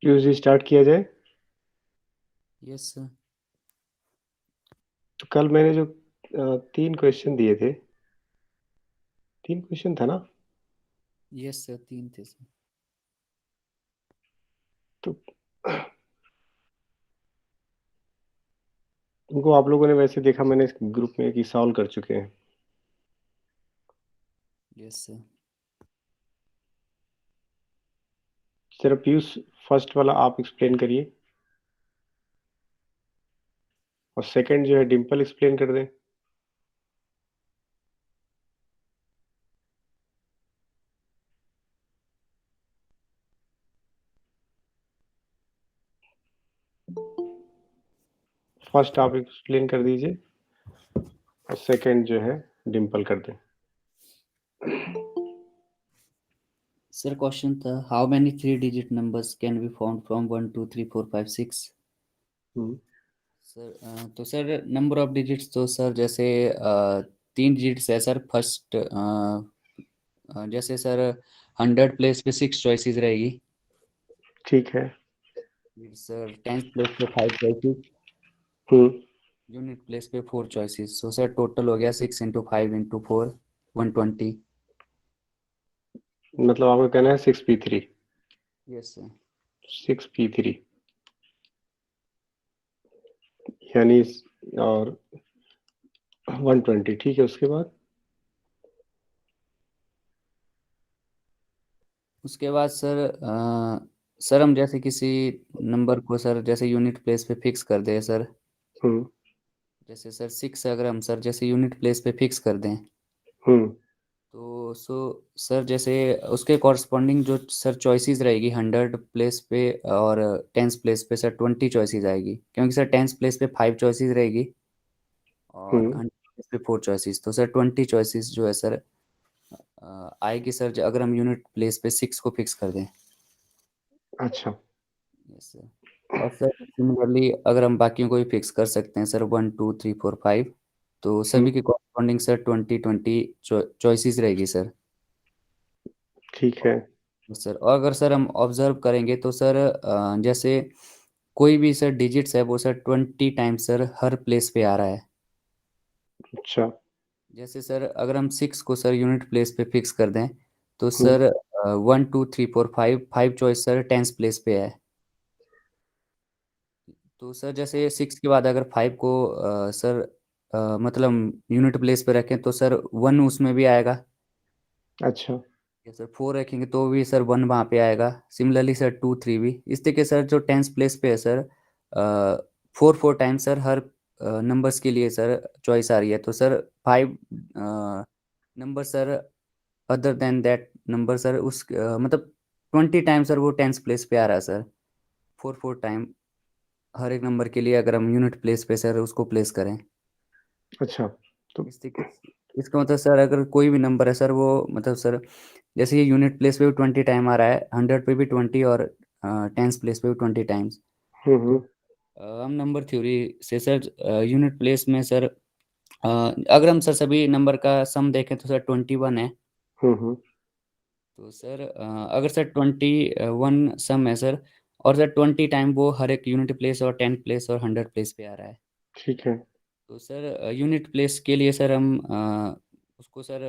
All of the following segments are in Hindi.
क्यूज स्टार्ट किया जाए। Yes sir. तो कल मैंने जो 3 क्वेश्चन दिए थे, 3 क्वेश्चन था ना? यस सर, 3 थे सर। तो उनको आप लोगों ने वैसे देखा मैंने इस ग्रुप में कि सॉल्व कर चुके हैं। Yes sir. जरा पीयूष, फर्स्ट वाला आप एक्सप्लेन करिए, और सेकंड जो है डिम्पल एक्सप्लेन कर दें। फर्स्ट आप एक्सप्लेन कर दीजिए, और सेकंड जो है डिम्पल कर दें। सर क्वेश्चन था, how many 3 digit numbers can be found from 1 2 3 4 5 6। Hmm, sir तो सर नंबर ऑफ डिजिट्स तो सर जैसे 3 डिजिट्स है सर। फर्स्ट जैसे सर 100 प्लेस पे 6 चॉइसेस रहेगी। ठीक है। फिर सर 10 प्लेस पे 5 चॉइसेस। हम्म, यूनिट प्लेस पे 4 चॉइसेस। सो सर टोटल हो गया 6 × 5 × 4 120। मतलब आपका कहना है 6p3। Yes sir. 6p3 यानी, और 120, ठीक है। उसके बाद उसके बाद सर सर हम जैसे किसी नंबर को सर जैसे यूनिट प्लेस पे फिक्स कर दें सर। हम्म, जैसे सर 6 अगर हम सर जैसे यूनिट प्लेस पे फिक्स कर दें, हम्म, तो सर जैसे उसके कॉरस्पॉन्डिंग जो सर चॉइसेस रहेगी 100 प्लेस पे और 10 प्लेस पे सर 20 चॉइसेस आएगी, क्योंकि सर 10 प्लेस पे 5 चॉइसेस रहेगी और हम्म। 100 प्लेस पे 4 चॉइसेस। तो सर 20 चॉइसेस जो है सर आएगी सर अगर हम यूनिट प्लेस पे 6 को फिक्स कर दें। अच्छा। Yes sir. और सर सिमिलरली अगर हम बाकियों को भी फिक्स कर सकते हैं सर 1 2 3 4 5, तो हम्म, सभी की कॉरस्पॉन्डिंग सर 20 20 चॉइसेस रहेगी सर। ठीक है। सर और अगर सर हम ऑब्जर्व करेंगे तो सर जैसे कोई भी सर डिजिट्स है वो सर 20 टाइम्स सर हर प्लेस पे आ रहा है। अच्छा। जैसे सर अगर हम 6 को सर यूनिट प्लेस पे फिक्स कर दें, तो हम्म, sir 1 2 3 4 5 5 choice sir tens place पे है। तो सर जैसे 6 के बाद अगर 5 को सर मतलब यूनिट प्लेस पे रखें तो सर 1 उसमें भी आएगा। अच्छा। या सर 4 रखेंगे तो भी सर 1 वहाँ पे आएगा। सिमिलरली सर 2 3 भी इस तरीके सर जो टेंस प्लेस पे है सर 4 4 टाइम्स सर हर नंबर्स के लिए सर चॉइस आ रही है। तो sir 5 number sir other than that number sir उस मतलब 20 टाइम सर वो टेंस प्लेस पे आ रहा है सर। 4 4 टाइम हर एक नंबर के लिए अगर हम यूनिट प्लेस पे सर उसको प्लेस करें। अच्छा। तो इस तरीके इसका मतलब सर अगर कोई भी नंबर है सर वो मतलब सर जैसे ये यूनिट प्लेस पे भी 20 टाइम आ रहा है, 100 पे भी 20 और टेंस प्लेस पे भी 20 टाइम्स। हम्म, तो हम्म, हम नंबर थ्योरी से सर यूनिट प्लेस में सर अगर हम सर सभी नंबर का सम देखें तो सर 21 है। हम्म, हम्म। तो सर अगर सर 21 सम है सर, और सर 20 टाइम वो हर एक यूनिट प्लेस और 10 प्लेस और 100 प्लेस पे आ रहा है। ठीक है। तो सर यूनिट प्लेस के लिए सर हम उसको सर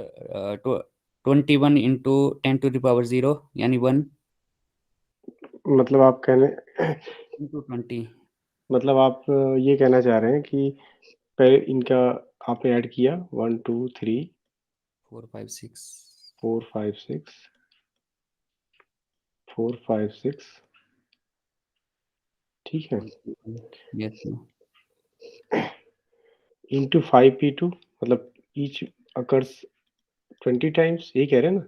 21 × 10⁻0 यानी 1 मतलब आप कहने इंटू 20। मतलब आप ये कहना चाह रहे हैं कि पहले इनका आपने ऐड किया 1 2 3 4 5 6। 4 5 6, 4 5 6, ठीक है। 21। Yes sir. इंटू 5p2, मतलब ईच अकर्स 20 टाइम्स, यही कह रहे हैं ना?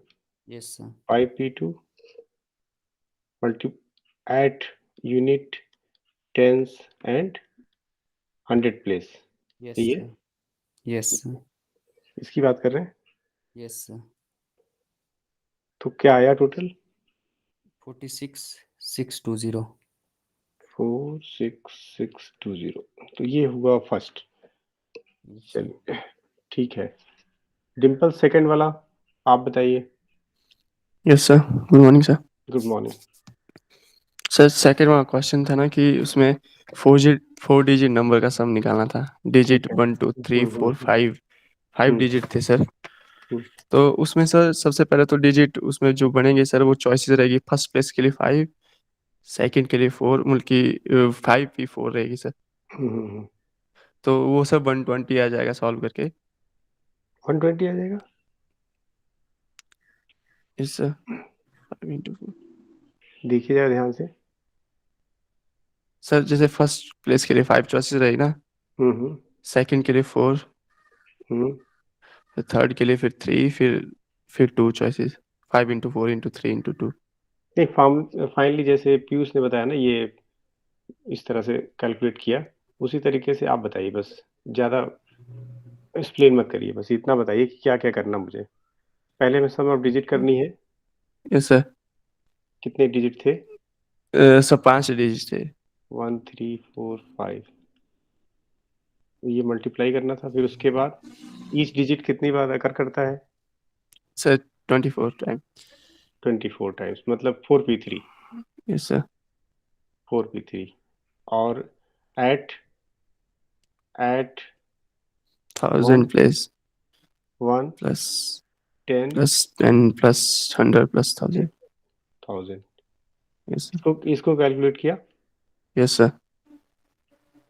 Yes sir. 5p2 multi eight unit, tens and 100 place, yes सही है। सर। Yes sir. इसकी बात कर रहे हैं। Yes sir. तो क्या आया टोटल? 46 6 2 0। 4 6 6 2 0। तो ये हुआ फर्स्ट। Yes sir. चलिए, ठीक है। डिम्पल सेकंड वाला आप बताइए। Yes sir, good morning sir. Good morning. Sir second वाला क्वेश्चन था ना कि उसमें 4 डिजिट नंबर का सम निकालना था। डिजिट ठीक है। 1 2 3 4 5 5 डिजिट थे सर। हम्म। तो उसमें सर सबसे पहले तो डिजिट उसमें जो बनेंगे सर वो चॉइसेस रहेगी। फर्स्ट प्लेस के लिए 5, सेकंड के लिए 4, मतलब कि 5 भी 4 रहेगी सर। हम्म। तो वो सब 120 आ जाएगा सॉल्व करके। 120 आ जाएगा। इस 5 into 4 देखिए जरा ध्यान से। सर जैसे फर्स्ट प्लेस के लिए 5 चॉइसेस रहेगी ना, हम्म। सेकंड के लिए 4, हम्म। फिर थर्ड के लिए फिर 3, फिर 2 चॉइसेस। 5 into 4 into 3 into 2। नहीं, फाइनली जैसे पीयूष ने बताया ना, ये इस तरह से कैलकुलेट किया, उसी तरीके से आप बताइए बस। ज़्यादा एक्सप्लेन मत करिए, बस इतना बताइए कि क्या क्या करना मुझे। पहले में सम ऑफ डिजिट करनी है। Yes sir. कितने डिजिट थे? सब 5 डिजिट थे। 1 3 4 5। ये मल्टीप्लाई करना था, फिर उसके बाद ईच डिजिट कितनी बार अकर करता है? Sir 24 time. 24 टाइम्स, मतलब 4p3। Yes sir. 4p3। और eight eight 1 1000 plus 1 plus 10 plus 10 plus 100 plus 1000। 1000। Yes sir. इसको कैलकुलेट किया यस सर।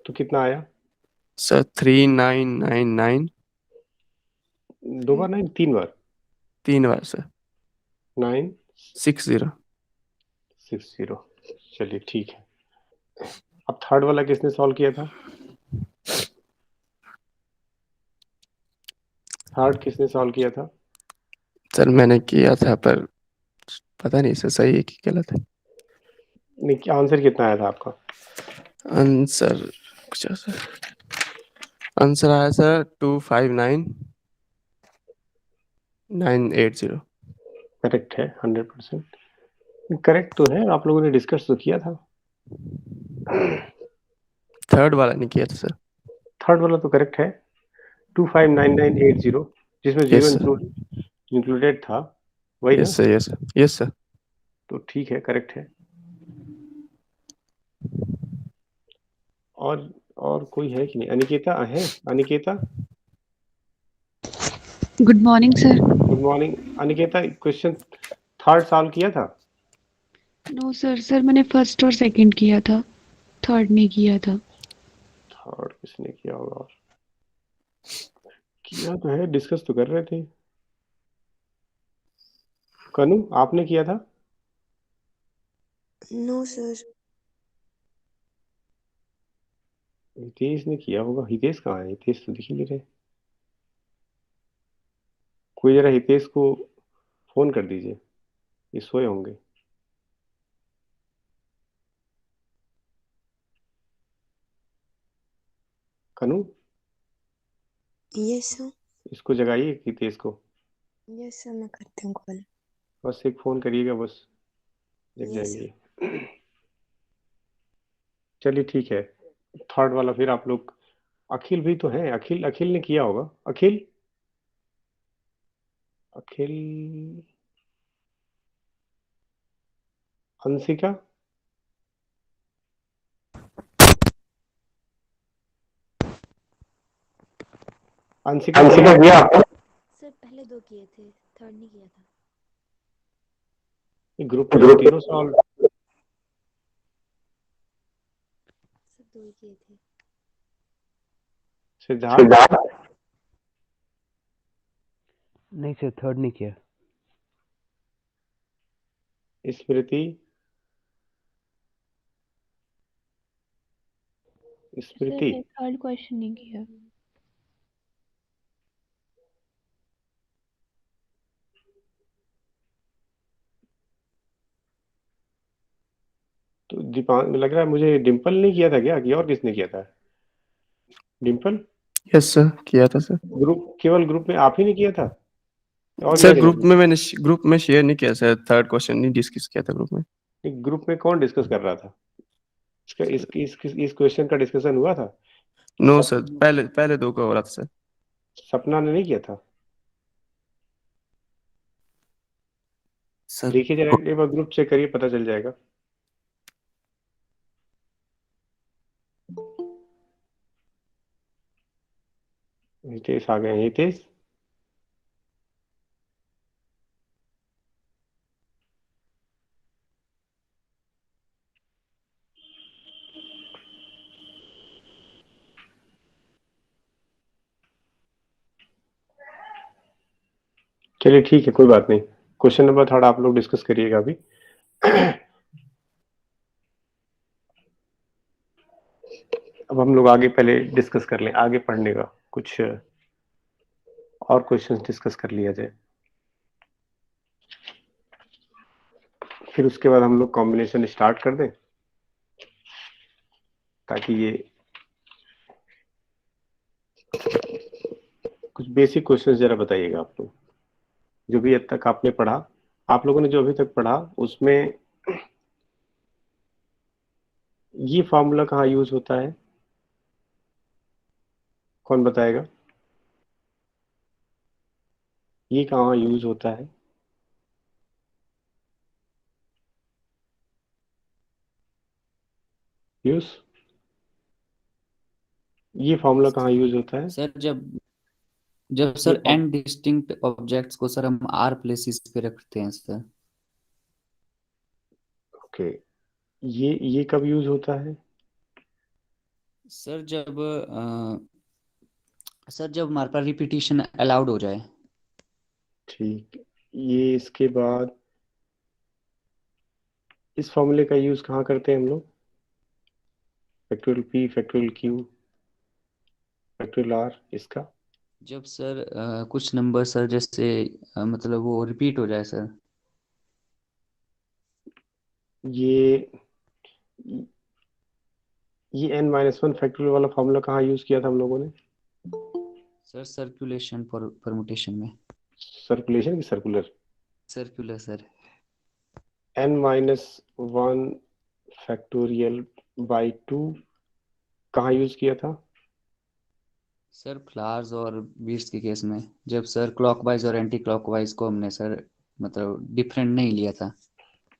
तो कितना आया? सर 3999। दो बार नहीं, 3 बार। 3 बार सर। 9 60। 60। चलिए ठीक है। अब थर्ड वाला किसने सॉल्व किया था? थर्ड किसने सॉल्व किया था? सर मैंने किया था पर पता नहीं सर सही है कि गलत है। नहीं, आंसर कितना आया था आपका? आंसर कुछ सर, आंसर आया सर 259980। करेक्ट है, 100% करेक्ट तो है। आप लोगों ने डिस्कस तो किया था। थर्ड वाला नहीं किया था सर। थर्ड वाला तो करेक्ट है, 259980, जिसमें जीरो यस सर। इंक्लूडेड था, वही ना? Yes sir. Yes sir. Yes sir. तो ठीक है, करेक्ट है। और और कोई है कि नहीं? अनिकेता है? Aniketa, good morning sir. Good morning. Aniketa, question third solve किया था? नो सर मैंने फर्स्ट और सेकंड किया था, थर्ड नहीं किया था। थर्ड किसने किया होगा? और किया तो है, डिस्कस तो कर रहे थे। कनु, आपने किया था? No sir. हितेश ने किया होगा। हितेश कहाँ है? हितेश तो दिख ही नहीं रहे। कोई जरा हितेश को फोन कर दीजिए, ये सोए होंगे। कनु, यस सर। इसको जगाइए हितेश को। यस सर, मैं करती हूँ कॉल। बस एक फोन करिएगा, बस जग यस सर। जाएंगे। चलिए ठीक है। थर्ड वाला फिर आप लोग। अखिल भी तो है, अखिल अखिल ने किया होगा। अखिल, अखिल, अंशिका, अंशिका किया अंशिका आपने? किया आपने? सर पहले 2 किए थे, थर्ड नहीं किया था। ग्रुप में तो ग्रुप तीनों सॉल्व। सर 2 ही किए थे। सिद्धार्थ, सिद्धार्थ। नहीं सर, थर्ड नहीं किया। स्मृति, सर स्मृति, मैं थर्ड क्वेश्चन नहीं किया। तो दीपान लग रहा है मुझे, डिम्पल ने किया था क्या, कि और किसने किया था? डिम्पल, यस सर किया था सर। ग्रुप, केवल ग्रुप में आप ही ने किया था और सर किया कि ग्रुप नहीं? में मैंने ग्रुप में शेयर नहीं किया सर। थर्ड क्वेश्चन नहीं डिस्कस किया था ग्रुप में। ग्रुप में कौन डिस्कस कर रहा था? इसका इस क्वेश्चन का डिस्कशन हुआ था? नो सप, सर, पहले पहले 2 का हो रहा था सर। सपना ने नहीं किया था? सर देखिए जरा एक बार ग्रुप चेक करिए, पता चल जाएगा। हितेश आ गए हैं। हितेश, चलिए ठीक है, कोई बात नहीं। क्वेश्चन नंबर 3 आप लोग डिस्कस करिएगा अभी। अब हम लोग आगे पहले डिस्कस कर लें, आगे पढ़ने का कुछ और क्वेश्चंस डिस्कस कर लिया जाए, फिर उसके बाद हम लोग कॉम्बिनेशन स्टार्ट कर दें, ताकि ये कुछ बेसिक क्वेश्चंस जरा बताइएगा आप लोग, जो भी अब तक आपने पढ़ा, आप लोगों ने जो अभी तक पढ़ा उसमें ये फॉर्मूला कहाँ यूज होता है, कौन बताएगा? ये कहाँ यूज होता है? यूज, ये फॉर्मूला कहाँ यूज होता है? सर जब जब ये सर एन डिस्टिंक्ट ऑब्जेक्ट्स को सर हम आर प्लेसेस पे रखते हैं सर। ओके, ये कब यूज होता है? सर जब हमारे पास रिपीटिशन अलाउड हो जाए। ठीक, ये इसके बाद इस फॉर्मूले का यूज कहाँ करते हैं हम लोग? Factorial P, factorial Q, factorial R, इसका जब सर कुछ नंबर सर जैसे मतलब वो रिपीट हो जाए सर। ये ये n-1 फैक्टोरियल वाला फॉर्मूला कहाँ यूज किया था हम लोगों ने? सर सर्कुलेशन परमुटेशन में। सर्कुलेशन की circular? Circular sir. n-1 factorial by 2 कहाँ यूज किया था? सर फ्लावर्स और बीट्स के केस में, जब सर क्लॉकवाइज और एंटी क्लॉकवाइज को हमने सर मतलब डिफरेंट नहीं लिया था।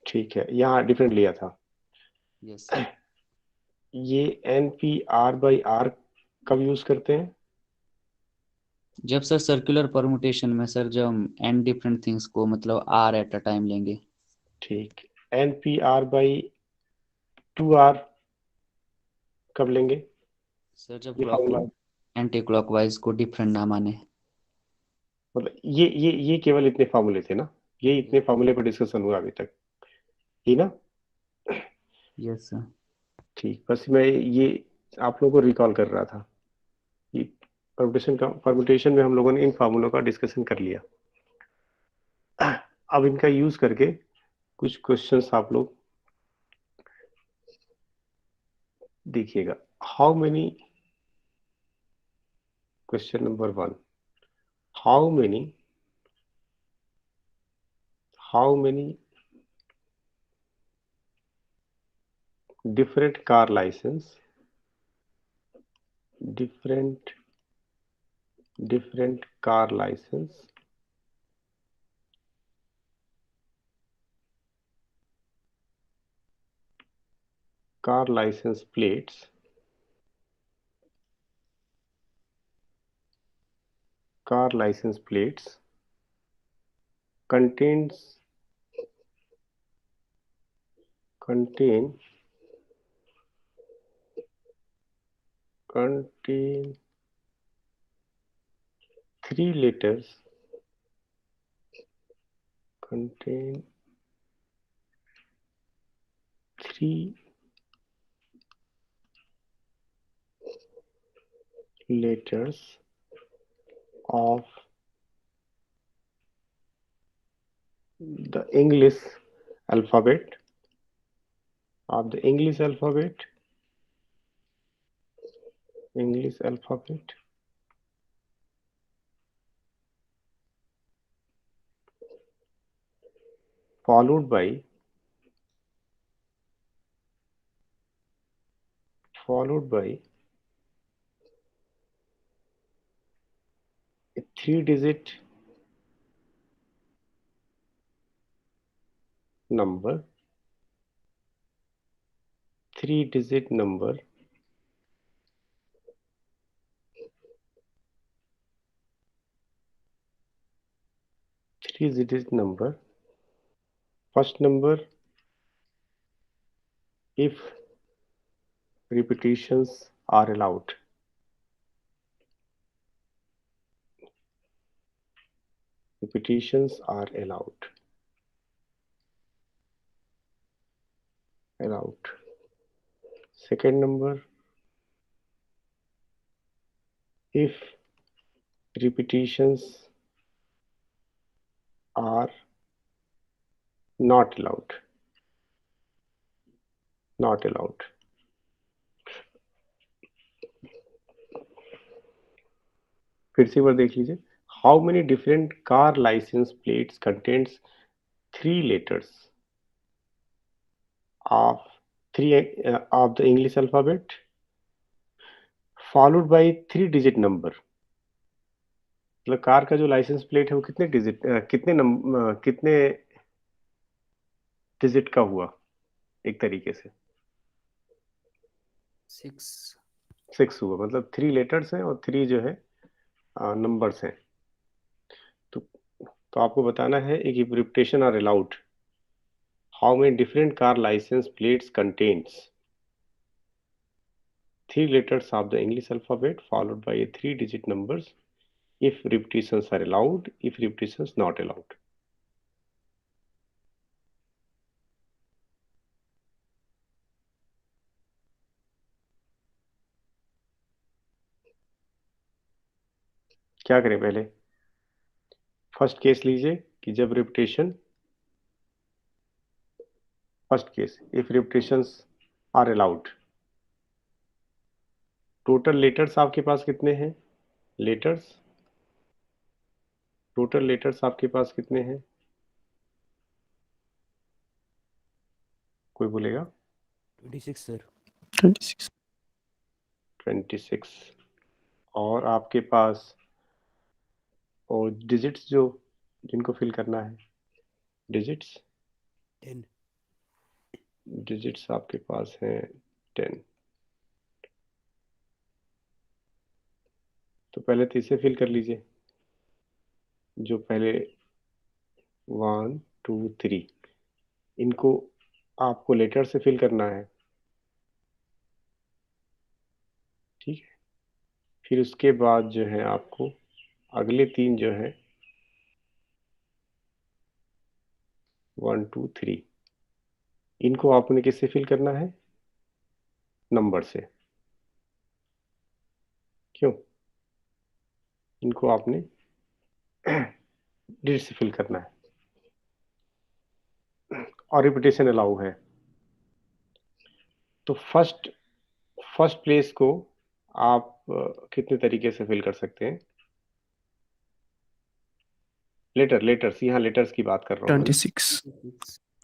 ठीक है, यहाँ डिफरेंट लिया था। Yes sir. ये np/r कब यूज करते हैं? जब सर सर्कुलर परमुटेशन में सर जब हम एन डिफरेंट थिंग्स को मतलब आर एट अ टाइम लेंगे। ठीक, np/2r कब लेंगे? सर जब ये क्लॉक फॉर्मूला एंटी क्लॉकवाइज को डिफरेंट ना माने। मतलब ये केवल इतने फॉर्मूले थे ना, ये इतने फॉर्मूले पर डिस्कशन हुआ अभी तक, ही ना? Yes sir. ठीक, बस मैं ये आप लोगों को रिकॉल कर रहा था कि परमुटेशन में हम लोगों ने इन फार्मूलों का डिस्कशन कर लिया। अब इनका यूज करके कुछ क्वेश्चंस आप लोग देखिएगा। How many, question number 1, how many different car license, different car license plates contains contain 3 letters, contain 3 letters of the English alphabet, English alphabet, followed by a 3-digit number, 3-digit number 3-digit number. First number, if repetitions are allowed. Repetitions are allowed. Second number, if repetitions are not allowed. फिर से एक बार देख लीजिए. How many different car license plates contains 3 letters of the English alphabet followed by 3-digit number. मतलब कार का जो लाइसेंस प्लेट है वो कितने डिजिट का हुआ एक तरीके से? 6 हुआ. मतलब 3 लेटर्स हैं और 3 जो है नंबर्स हैं. तो आपको बताना है if repetition are allowed, how many different car license plates contains 3 letters of the English alphabet followed by a 3-digit numbers if repetitions are allowed, if repetitions not allowed. क्या करें पहले? फर्स्ट केस लीजिए कि जब repetition, first case if repetitions are allowed. Total letters आपके पास कितने हैं? टोटल लेटर्स आपके पास कितने हैं? कोई बोलेगा? 26 सर. 26. और आपके पास और डिजिट्स जो जिनको फिल करना है, डिजिट्स 10. डिजिट्स आपके पास हैं 10. तो पहले तो इसे फिल कर लीजिए, जो पहले 1 2 3 इनको आपको लेटर से फिल करना है. ठीक है. फिर उसके बाद जो है आपको अगले 3 जो है 1 2 3 इनको आपने किससे फिल करना है? नंबर से. क्यों? इनको आपने डिजिट से फिल करना है और रिपीटेशन अलाउ है. तो फर्स्ट प्लेस को आप कितने तरीके से फिल कर सकते हैं? लेटर्स यहाँ लेटर्स की बात कर रहा हूँ.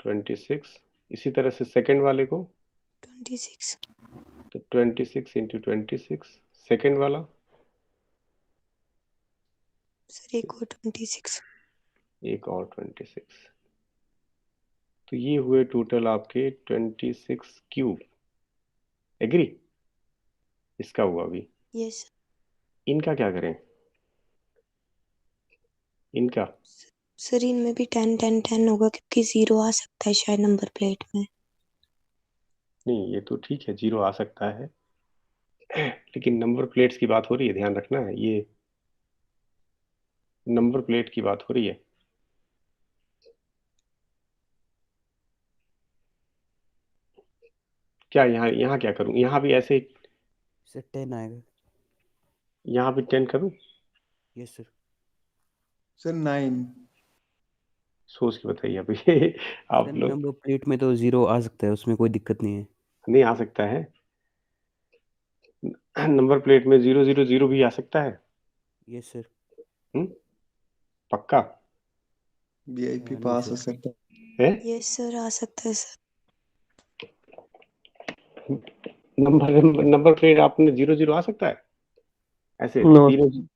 26. इसी तरह से सेकंड वाले को 26. तो 26 into 26. सेकंड वाला सर एक और 26. एक और 26. तो ये हुए टोटल आपके 26 क्यूब. एग्री? इसका हुआ अभी. यस इनका क्या करें? इनका सर, इनमें भी 10 10 10 होगा क्योंकि 0 आ सकता है शायद नंबर प्लेट में. नहीं, ये तो ठीक है, 0 आ सकता है, लेकिन नंबर प्लेट्स की बात हो रही है, ध्यान रखना है. ये नंबर प्लेट की बात हो रही है. क्या यहाँ क्या करूं? यहाँ भी ऐसे सर 10 आएगा. यहाँ भी 10 करूं? Yes sir. सर 9. सोच के बताइए अभी. आप सर लोग. नंबर प्लेट में तो 0 आ सकता है, उसमें कोई दिक्कत नहीं है. नहीं आ सकता है. नंबर प्लेट में 000 भी आ सकता है. Yes sir. पक्का वीआईपी नहीं पास सर. हो सकता है? यस सर, आ सकता है सर. नंबर प्लेट आपने 0 आ सकता है ऐसे? No.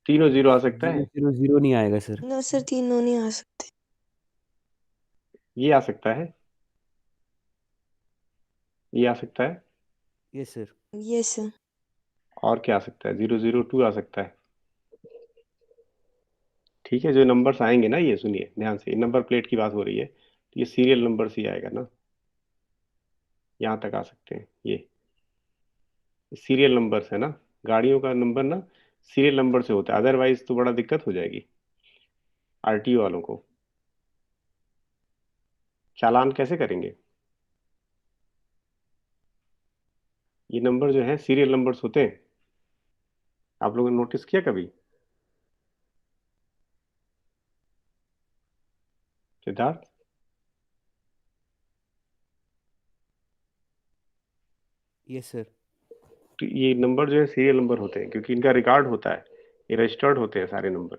तीनों 0 आ सकता है. 0 नहीं आएगा सर. नो सर, तीनों नहीं आ सकते. ये आ सकता है, ये आ सकता है. Yes sir. Yes sir. और क्या आ सकता है? 002 आ सकता है. ठीक है, जो नंबर्स आएंगे ना, ये सुनिए ध्यान से, नंबर प्लेट की बात हो रही है, तो ये सीरियल नंबर ही आएगा ना, यहाँ तक आ सकते हैं। ये सीरियल नंबर्स है ना, गाड़ियों का नंबर ना सीरियल नंबर से होता है, अदरवाइज तो बड़ा दिक्कत हो जाएगी आरटीओ वालों को। चालान कैसे करेंगे? ये नंबर जो है सीरियल नंबर्स होते हैं, आप लोगों ने नोटिस किया कभी? Siddharth, yes sir. तो ये नंबर जो है सीरियल नंबर होते हैं, क्योंकि इनका रिकॉर्ड होता है, ये रजिस्टर्ड होते हैं सारे नंबर।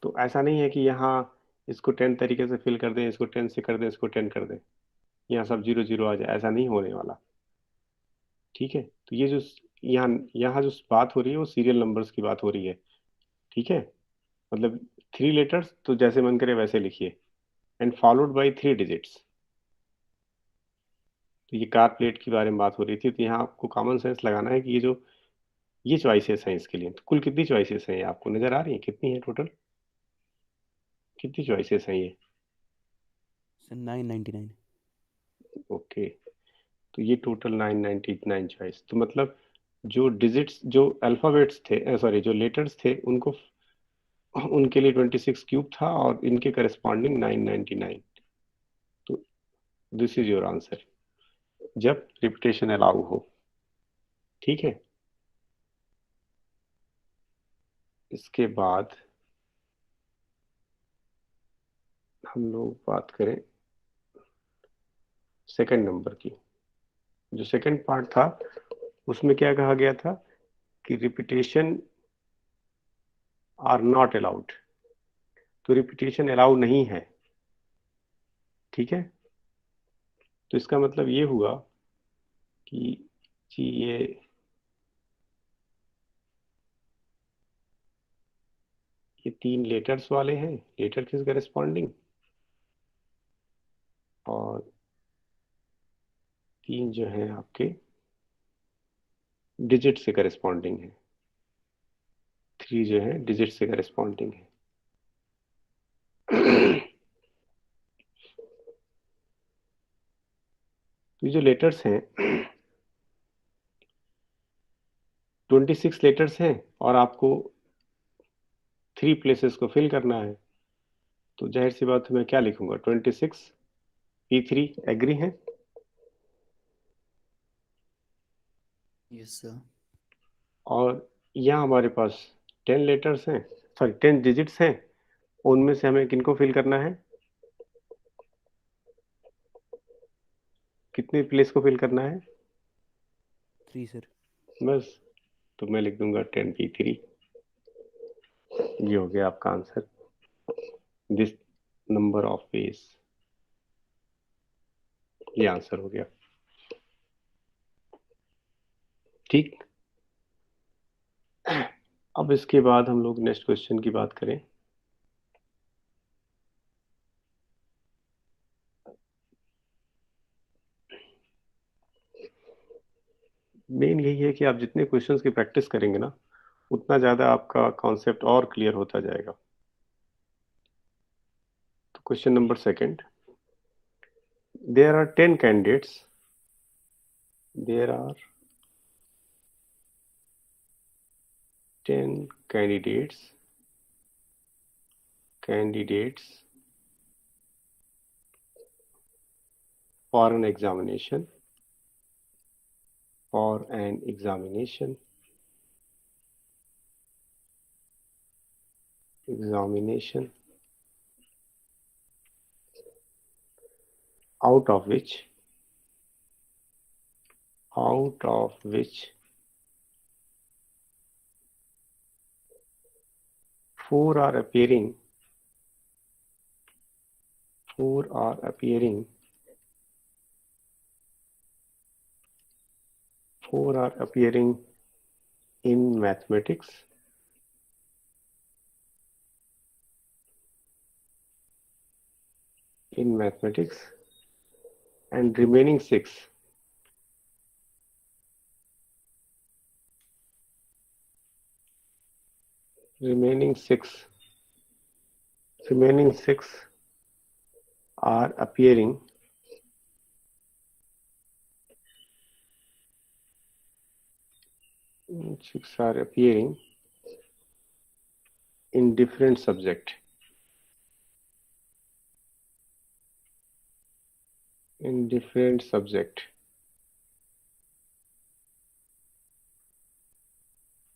तो ऐसा नहीं है कि यहाँ इसको 10 तरीके से फिल कर दें, इसको 10 से कर दें, इसको 10 कर दें, यहाँ सब 0 0 आ जाए, ऐसा नहीं होने वाला। ठीक है, तो ये जो यहाँ यहाँ जो बात हो रही है वो सीरियल नंबर्स की बात हो रही है। ठीक है, मतलब 3 लेटर्स तो जैसे मन करे वैसे लिखिए, एंड फॉलोड बाई 3 डिजिट्स। तो ये कार प्लेट के बारे में बात हो रही थी, तो यहाँ आपको कॉमन सेंस लगाना है कि ये चॉइसेस हैं इसके लिए। तो कुल कितनी चॉइसेस हैं, ये आपको नजर आ रही है कितनी है टोटल, कितनी चॉइसेस हैं ये? सर 999। ओके, तो ये टोटल 999 चॉइस। तो मतलब जो डिजिट्स, जो अल्फाबेट्स थे, सॉरी जो लेटर्स थे, उनको उनके लिए 26 क्यूब था, और इनके करस्पॉन्डिंग 999। तो दिस इज योर आंसर, जब रिपीटेशन अलाउ हो। ठीक है, इसके बाद हम लोग बात करें सेकंड नंबर की। जो सेकंड पार्ट था उसमें क्या कहा गया था कि रिपीटेशन आर नॉट अलाउड, तो रिपीटेशन अलाउ नहीं है। ठीक है, तो इसका मतलब ये हुआ कि जी ये 3 लेटर्स वाले हैं, लेटर किस करस्पॉन्डिंग, और 3 जो हैं आपके डिजिट से करस्पॉन्डिंग है, 3 जो है डिजिट से करस्पॉन्डिंग है। तो ये जो लेटर्स हैं 26 लेटर्स हैं, और आपको 3 प्लेसेस को फिल करना है। तो जाहिर सी बात है मैं क्या लिखूंगा, 26 P3, एग्री है? Yes sir. और यहाँ हमारे पास 10 लेटर्स हैं, सॉरी 10 डिजिट्स हैं, उनमें से हमें किनको फिल करना है, कितने प्लेस को फिल करना है? 3 सर। बस, तो मैं लिख दूंगा 10P3। ये हो गया आपका answer, this number of ways, ये आंसर हो गया। ठीक, अब इसके बाद हम लोग नेक्स्ट क्वेश्चन की बात करें। मेन यही है कि आप जितने क्वेश्चंस की प्रैक्टिस करेंगे ना, उतना ज़्यादा आपका कॉन्सेप्ट और क्लियर होता जाएगा। तो question number second, there are 10 candidates, there are 10 candidates for an examination out of which 4 are appearing in mathematics, and remaining 6 remaining six are appearing in different subject. In different subject.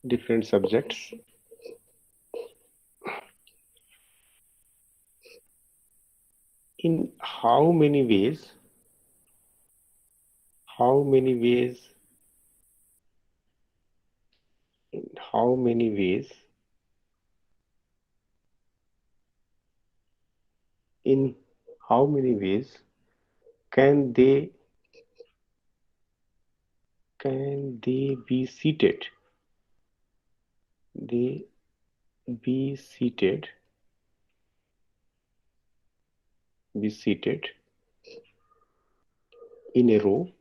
Different subjects. In how many ways? How many ways? In how many ways? In how many ways can they be seated? They be seated. Be seated in a row.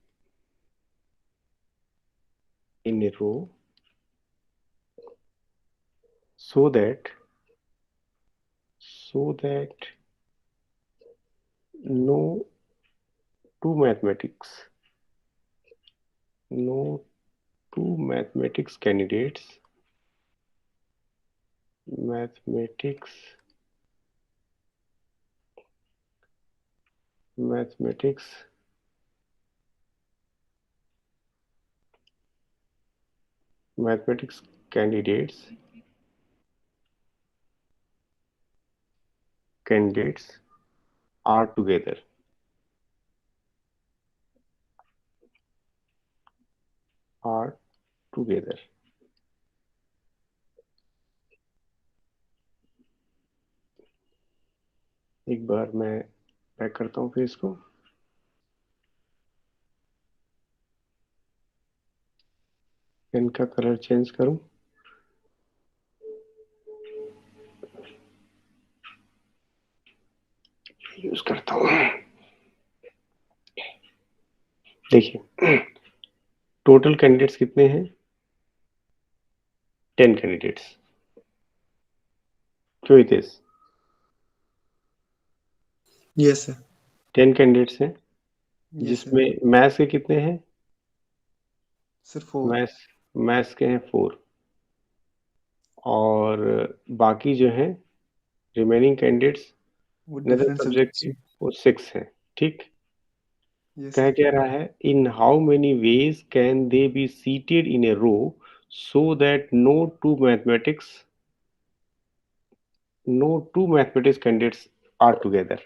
In a row, so that no two mathematics candidates are together. एक बार मैं पैक करता हूँ फिर इसको. पेन का कलर चेंज करूं. यूज करता हूँ. देखिए टोटल कैंडिडेट्स कितने हैं? 10 कैंडिडेट्स. क्यों हितेश? Yes, sir. 10 कैंडिडेट्स हैं. Yes, sir. जिसमें मैथ्स के कितने हैं? Sir, 4. मैथ्स के हैं 4. और बाकी जो हैं रिमेनिंग कैंडिडेट्स वो अनदर different सब्जेक्ट subjects. के वो 6 हैं. ठीक. Yes, कह sir. क्या रहा है? In how many ways can they be seated in a row so that no two mathematics candidates are together.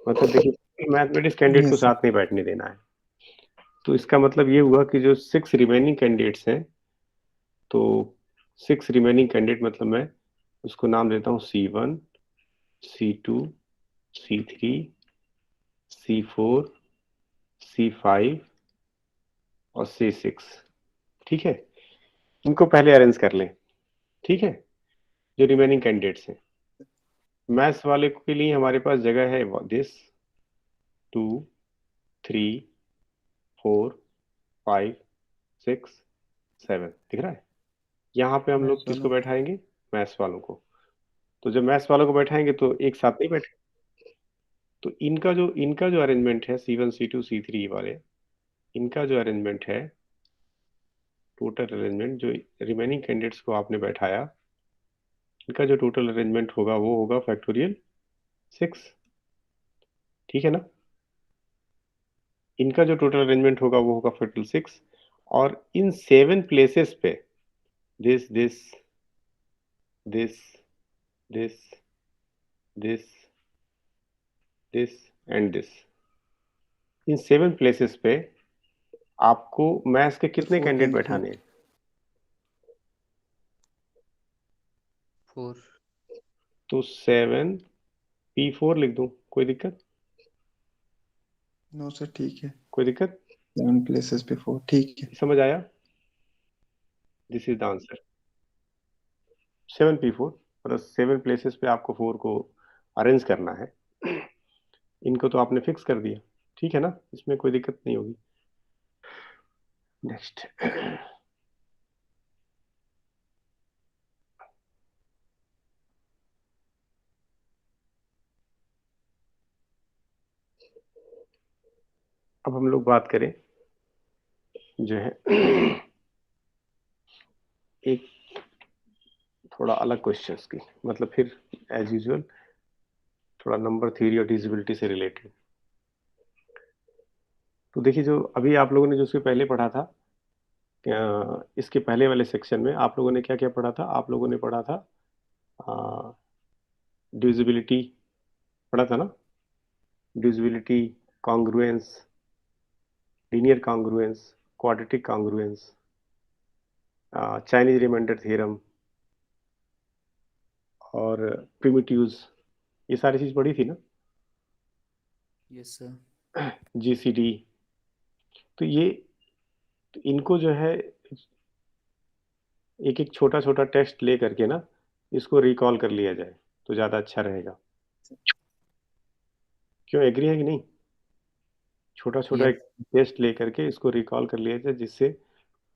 मतलब देखिए मैथमेटिक्स कैंडिडेट को Yes, sir. साथ नहीं बैठने देना है. तो इसका मतलब ये हुआ कि जो 6 रिमेनिंग कैंडिडेट्स हैं, तो 6 रिमेनिंग कैंडिडेट मतलब मैं उसको नाम देता हूँ C1, C2, C3, C4, C5 और C6. ठीक है. इनको पहले अरेंज कर लें. ठीक है. जो रिमेनिंग कैंडिडेट्स हैं. मैथ्स वाले के लिए हमारे पास जगह है दिस 2, 3, 4, 5, 6, 7. दिख रहा है? यहाँ पे हम लोग Maths किसको वालों बैठाएंगे? मैथ्स वालों को. तो जब मैथ्स वालों को बैठाएंगे तो एक साथ नहीं बैठे. तो इनका जो अरेंजमेंट है C1, C2, C3 वाले, इनका जो अरेंजमेंट है, टोटल अरेंजमेंट जो रिमेनिंग कैंडिडेट्स को आपने बैठाया, इनका जो टोटल अरेंजमेंट होगा वो होगा फैक्टोरियल 6. ठीक है ना? इनका जो टोटल अरेंजमेंट होगा वो होगा फैक्टोरियल 6. और इन 7 प्लेसेस पे this this this this this this and this, in 7 places पे आपको मैथ्स के कितने 4 कैंडिडेट candidate. बैठाने हैं? 4. तो 7 P4 लिख दूं, कोई दिक्कत? No, sir, ठीक है. कोई दिक्कत? 7 places पे 4. ठीक है. समझ आया? This is the answer. 7 P4 मतलब 7 प्लेसेस पे आपको 4 को अरेंज करना है. इनको तो आपने फिक्स कर दिया. ठीक है ना? इसमें कोई दिक्कत नहीं होगी. नेक्स्ट. अब हम लोग बात करें जो है एक थोड़ा अलग क्वेश्चंस की, मतलब फिर एज यूजुअल थोड़ा नंबर थ्योरी और डिविजिबिलिटी से रिलेटेड। तो देखिए, जो अभी आप लोगों ने जो उससे पहले पढ़ा था, इसके पहले वाले सेक्शन में आप लोगों ने क्या क्या पढ़ा था? आप लोगों ने पढ़ा था डिविजिबिलिटी, पढ़ा था ना? Divisibility, congruence, linear congruence, quadratic congruence, Chinese remainder theorem और प्रिमिटिव्स, ये सारी चीज पढ़ी थी ना? Yes sir. जीसीडी। तो इनको जो है एक एक छोटा छोटा टेस्ट ले करके ना इसको रिकॉल कर लिया जाए तो ज्यादा अच्छा रहेगा। क्यों, एग्री है कि नहीं? छोटा छोटा यस एक टेस्ट ले करके इसको रिकॉल कर लिया जाए, जिससे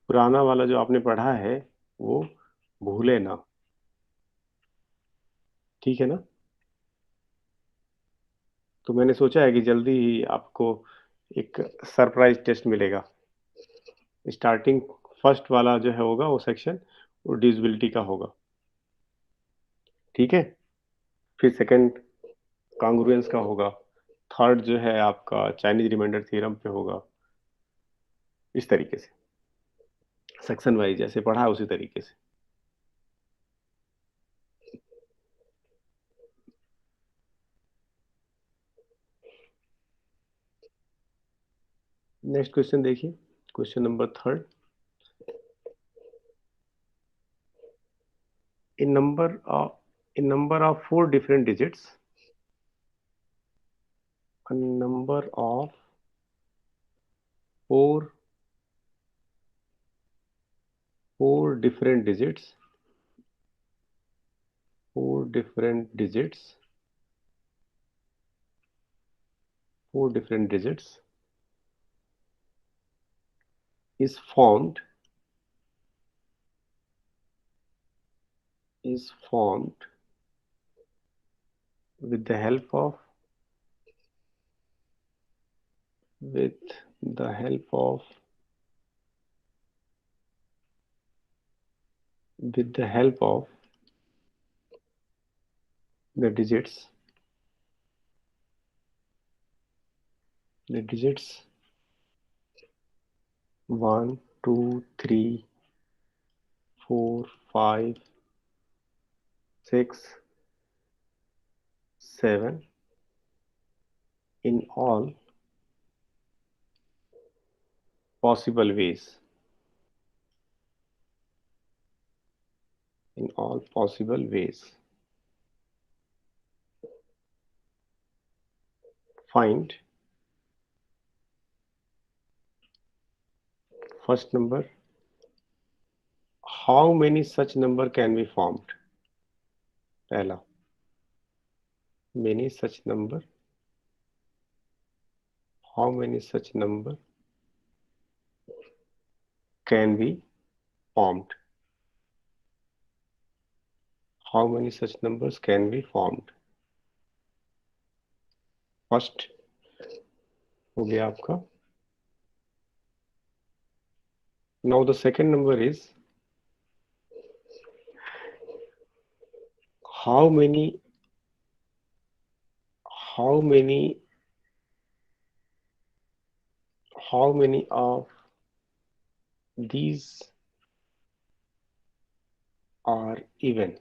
पुराना वाला जो आपने पढ़ा है वो भूले ना। ठीक है ना? तो मैंने सोचा है कि जल्दी ही आपको एक सरप्राइज टेस्ट मिलेगा। स्टार्टिंग फर्स्ट वाला जो है होगा वो सेक्शन, वो डिविजिबिलिटी का होगा। ठीक है? फिर सेकंड कॉन्ग्रुएंस का होगा, थर्ड जो है आपका चाइनीज रिमाइंडर थ्योरम पे होगा। इस तरीके से सेक्शन वाइज जैसे पढ़ा है उसी तरीके से। नेक्स्ट क्वेश्चन देखिए, question number third. a number of four different digits, a number of four different digits, four different digits is formed with the help of the digits 1 2 3 4 5 6 7 in all possible ways. Find first number. How many such number can be formed? पहला, many such number. How many such number can be formed? How many such numbers can be formed? First हो गया आपका. Now the second number is how many of these are even?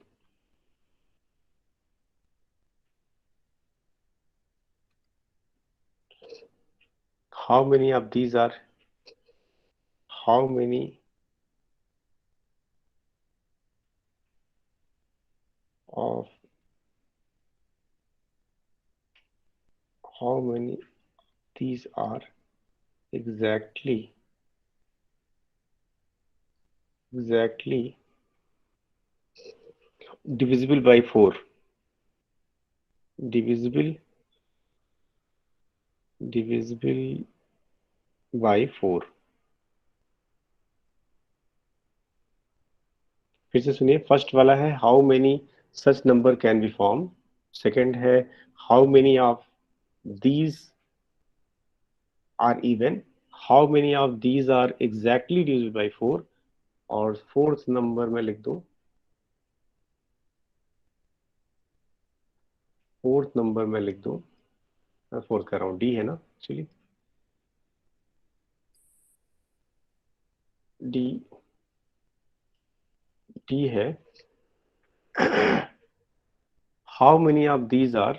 How many of these are exactly divisible by 4? Divisible by 4. फिर से सुनिए, फर्स्ट वाला है how many such number can be form, second है how many of these are even, how many of these are exactly divisible by 4, और फोर्थ नंबर में लिख दो, फोर्थ नंबर में लिख दो, मैं फोर्थ कर रहा हूँ, डी है ना एक्चुअली, डी, डी है, how many of these are,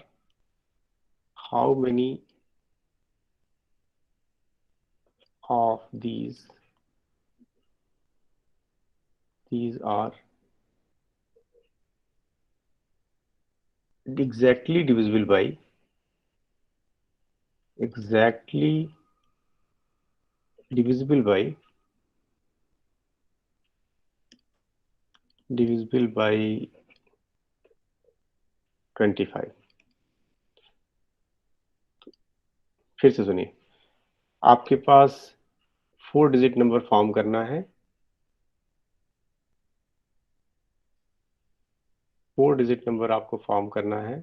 how many of these are exactly divisible by, exactly divisible by, divisible by 25। फिर से सुनिए, आपके पास 4 डिजिट नंबर फॉर्म करना है, 4 डिजिट नंबर आपको फॉर्म करना है,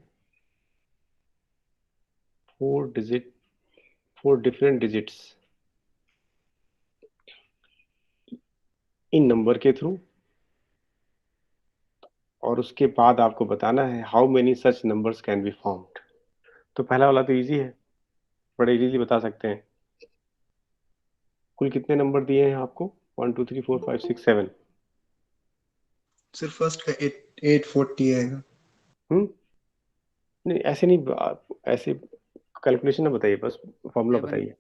4 digit, 4 different digits in number के थ्रू, और उसके बाद आपको बताना है how many such numbers can be formed. तो पहला वाला तो इजी है, बड़े इजीली बता सकते हैं। कुल कितने नंबर दिए हैं आपको? 1 2 3 4 5 6 7। सर फर्स्ट का 840 आएगा। नहीं ऐसे नहीं, ऐसे कैलकुलेशन ना बताइए, बस फॉर्मूला 7 बताइए।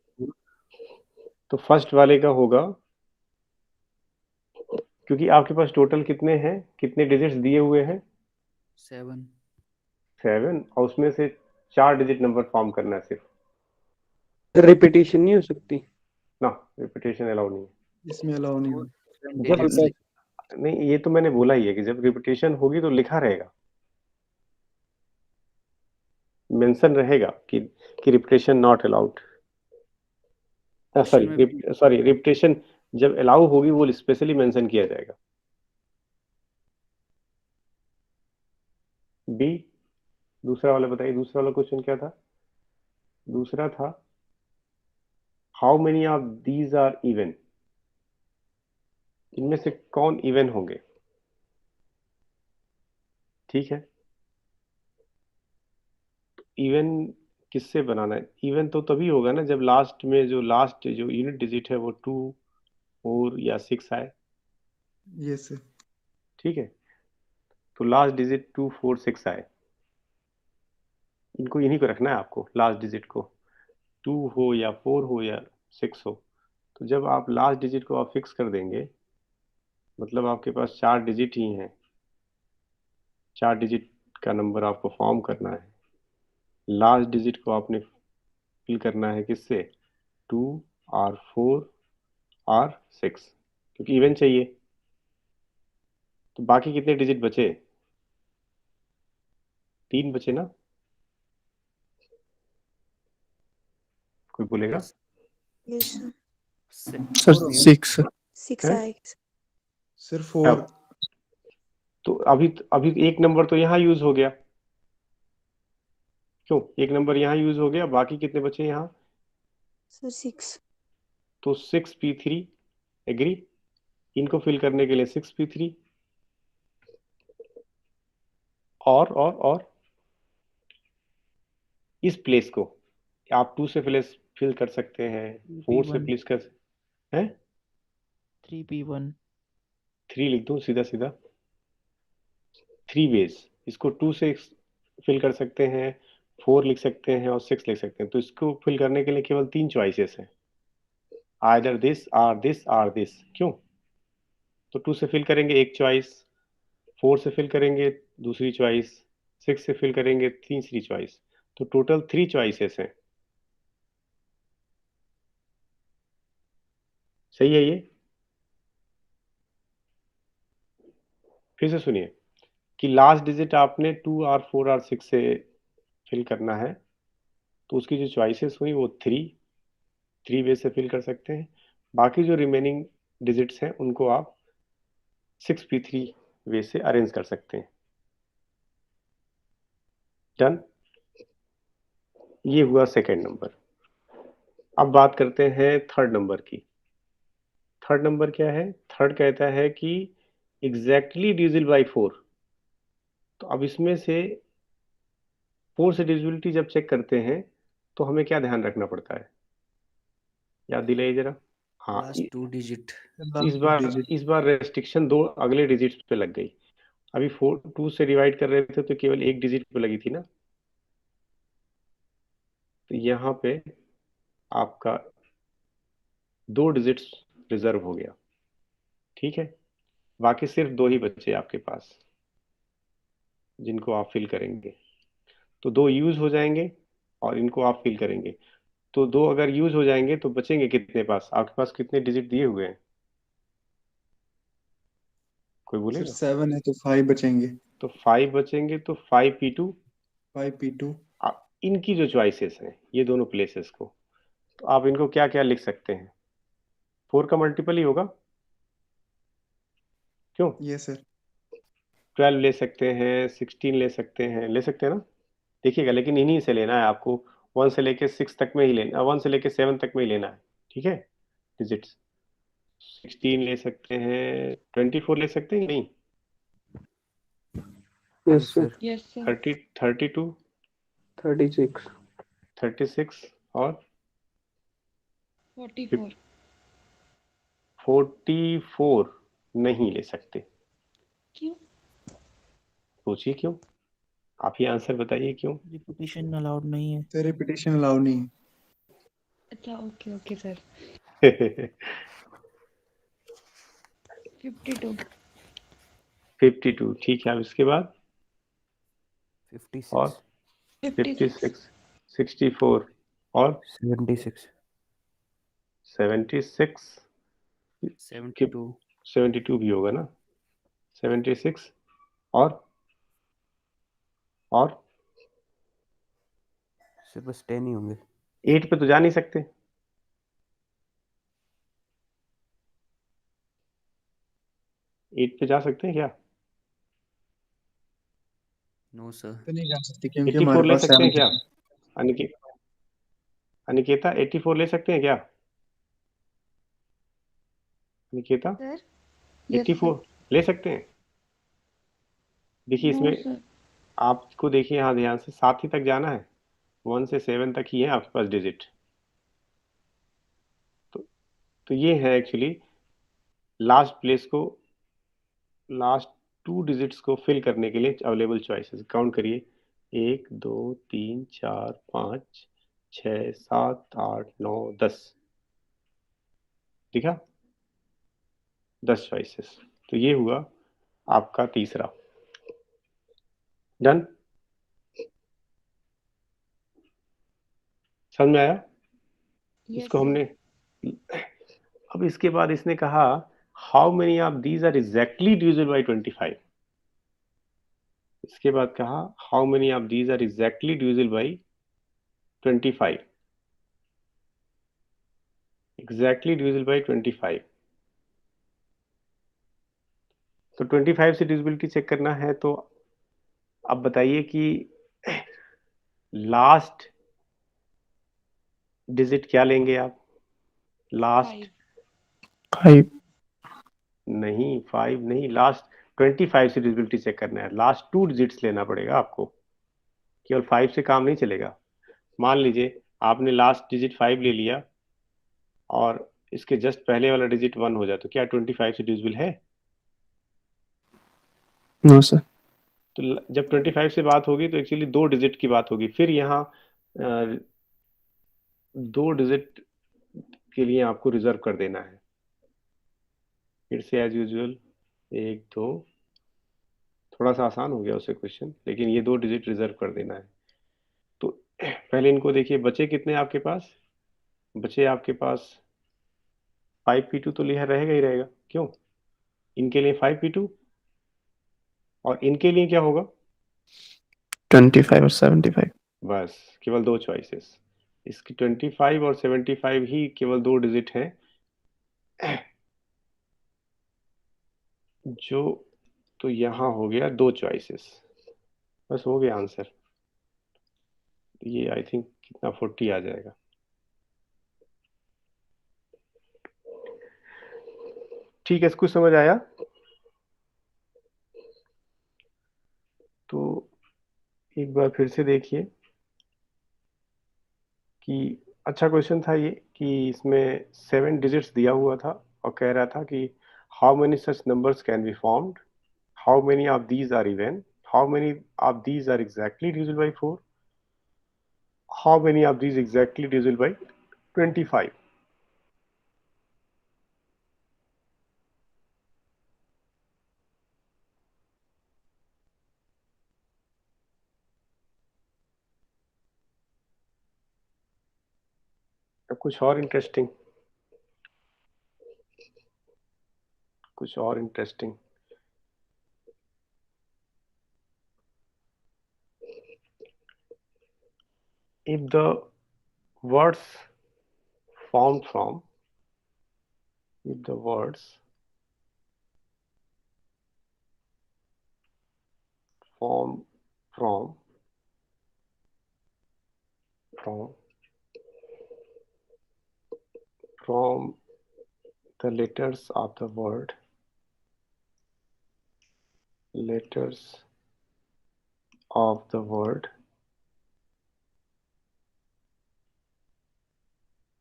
तो फर्स्ट वाले का होगा, क्योंकि आपके पास टोटल कितने हैं, कितने डिजिट्स दिए हुए हैं? 7 7, और उसमें से 4 डिजिट नंबर फॉर्म करना है सिर्फ रिपीटेशन नहीं हो सकती ना, रिपीटेशन अलाउ नहीं है। इसमें अलाउ नहीं और होगा। जब digits नहीं, ये तो मैंने बोला ही है कि जब रिपीटेशन होगी तो लिखा रहेगा, मेंशन रहेगा कि रिपीटेशन नॉट अलाउड, क्वेश्चन में भी सॉरी रिपीटेशन जब अलाउ होगी वो स्पेशली मेंशन किया जाएगा। बी, दूसरा वाला बताइए, दूसरा वाला क्वेश्चन क्या था? दूसरा था how many of these are even, इनमें से कौन इवन होंगे? ठीक है, इवन किससे बनाना है? इवन तो तभी होगा ना जब लास्ट में जो यूनिट डिजिट है वो 2 4 या 6 आए। Yes sir. ठीक है, तो लास्ट डिजिट 2 4 6 आए, इनको इन्हीं को रखना है आपको, लास्ट डिजिट को, 2 हो या 4 हो या 6 हो। तो जब आप लास्ट डिजिट को आप फिक्स कर देंगे, मतलब आपके पास 4 डिजिट ही हैं, 4 डिजिट का नंबर आपको फॉर्म करना है, लास्ट डिजिट को आपने फिल करना है किससे? 2 और 4 और 6, क्योंकि इवन चाहिए। तो बाकी कितने डिजिट बचे? 3 बचे ना? कोई बोलेगा? यस सर 6 6 है? आएगा। सर 4 तो अभी एक नंबर तो यहाँ यूज हो गया, क्यों? एक नंबर यहाँ यूज हो गया, बाकी कितने बचे यहाँ? सर 6 तो 6p3 एग्री, इनको फिल करने के लिए 6p3, और इस प्लेस को आप 2 से फिल कर सकते हैं, 4 से प्लेस कर हैं, 3p1 3 लिख दो सीधा सीधा, 3 वेज, इसको 2 से फिल कर सकते हैं, 4 लिख सकते हैं और 6 लिख सकते हैं। तो इसको फिल करने के लिए केवल 3 चॉइसेस हैं, आइदर दिस और दिस और दिस। क्यों? तो 2 से फिल करेंगे एक चॉइस, 4 से फिल करेंगे दूसरी चॉइस, 6 से फिल करेंगे तीसरी चॉइस, तो टोटल 3 चॉइसेस हैं। सही है ये? फिर से सुनिए कि लास्ट डिजिट आपने 2 और 4 और 6 से फिल करना है, तो उसकी जो चॉइसेस हुई वो 3 वे से फिल कर सकते हैं, बाकी जो रिमेनिंग डिजिट्स हैं उनको आप 6p3 वे से अरेंज कर सकते हैं। डन? ये हुआ सेकेंड नंबर। अब बात करते हैं थर्ड नंबर की। थर्ड नंबर क्या है? थर्ड कहता है कि एग्जैक्टली डिविजिबल बाई 4। तो अब इसमें से 4 से डिविजिबिलिटी जब चेक करते हैं तो हमें क्या ध्यान रखना पड़ता है? याद दिलाइए जरा। हाँ, लास्ट 2 डिजिट। इस बार रेस्ट्रिक्शन 2 अगले डिजिट्स पे लग गई। अभी 2 से डिवाइड कर रहे थे तो केवल 1 डिजिट पे लगी थी ना। तो यहाँ पे आपका 2 डिजिट्स रिजर्व हो गया। ठीक है, बाकी सिर्फ 2 ही बचे आपके पास जिनको आप फिल करेंगे। तो 2 यूज हो जाएंगे और इनको आप फिल करेंगे। तो 2 अगर यूज हो जाएंगे तो बचेंगे कितने पास? आपके पास कितने डिजिट दिए हुए हैं? कोई सर बोलेगा? 7 है तो 5 बचेंगे। तो 5 बचेंगे, तो 5p2। 5p2। इनकी जो चॉइसेस हैं ये दोनों प्लेसेस को, तो आप इनको क्या क्या लिख सकते हैं? 4 का मल्टीपल ही होगा। क्यों? Yes sir. 12 ले सकते हैं, 16 ले सकते हैं, ले सकते हैं ना। देखिएगा, लेकिन इन्हीं से लेना है आपको। 1 से लेके 6 तक में ही लेना, 1 से लेके 7 तक में ही लेना है। ठीक है, डिजिट्स 16 ले सकते हैं, 24 ले सकते हैं नहीं, यस सर। Yes sir. 32, 36। 36 और 44। 44 नहीं ले सकते। क्यों? सोचिए क्यों, आप ही आंसर बताइए क्यों। रिपीटिशन अलाउड नहीं है। सर रिपीटेशन अलाउ नहीं है। अच्छा, ओके ओके सर। 52। 52 ठीक है। अब इसके बाद 56। और 56। 56, 64 और 76। 76 के 72। 72 भी होगा ना। 76 और सिर्फ बस 10 ही होंगे। 8 पे तो जा नहीं सकते। 8 पे जा सकते हैं क्या? No sir. तो नहीं जा सकते क्योंकि 84 हमारे ले पास सकते हैं 7 क्या? है। अनिके अनिकेता 84 ले सकते हैं क्या? Aniketa sir yes sir. 84 ले सकते हैं। देखिए नो इसमें सर। आपको, देखिए यहाँ ध्यान से, 7 ही तक जाना है। 1 से 7 तक ही है आपके पास डिजिट। तो तो ये है एक्चुअली लास्ट प्लेस को, लास्ट 2 डिजिट्स को फिल करने के लिए अवेलेबल चॉइसेस। काउंट करिए, 1 2 3 4 5 6 7 8 9 10। ठीक है, 10 चॉइसेस। तो ये हुआ आपका तीसरा। डन, समझ में आया? यस इसको सर। हमने, अब इसके बाद इसने कहा how many of these are exactly divisible by 25। इसके बाद कहा how many of these are exactly divisible by 25। Exactly divisible by 25। तो 25 से डिविजिबिलिटी चेक करना है, तो अब बताइए कि लास्ट डिजिट क्या लेंगे आप? लास्ट 5। नहीं, 5 नहीं, लास्ट 25 से डिविजिबिलिटी चेक करना है। लास्ट 2 डिजिट्स लेना पड़ेगा आपको, केवल 5 से काम नहीं चलेगा। मान लीजिए आपने लास्ट डिजिट 5 ले लिया और इसके जस्ट पहले वाला डिजिट 1 हो जाए, तो क्या 25 से डिविजिबल है? No sir. तो जब 25 से बात होगी तो एक्चुअली 2 डिजिट की बात होगी। फिर यहाँ 2 डिजिट के लिए आपको रिजर्व कर देना है। फिर से एज यूजुअल 1 2, थोड़ा सा आसान हो गया उससे क्वेश्चन, लेकिन ये 2 डिजिट रिजर्व कर देना है। तो पहले इनको देखिए, बचे कितने आपके पास? बचे आपके पास 5p2 तो लिखा रहेगा ही रहेगा। क्यों? इनके लिए 5p2 और इनके लिए क्या होगा? 25 और 75। बस केवल 2 चॉइसेस। इसकी 25 और 75 ही केवल 2 डिजिट हैं जो, तो यहाँ हो गया 2 चॉइसेस, बस हो गया आंसर। ये आई थिंक कितना 40 आ जाएगा। ठीक है, कुछ समझ आया? तो एक बार फिर से देखिए कि अच्छा क्वेश्चन था ये, कि इसमें 7 डिजिट्स दिया हुआ था और कह रहा था कि how many such numbers can be formed, how many of these are even, how many of these are exactly divisible by 4, how many of these exactly divisible by 25। अब कुछ और इंटरेस्टिंग, कुछ और interesting. If the words formed from, if the words formed from from from the letters of the word, letters of the word,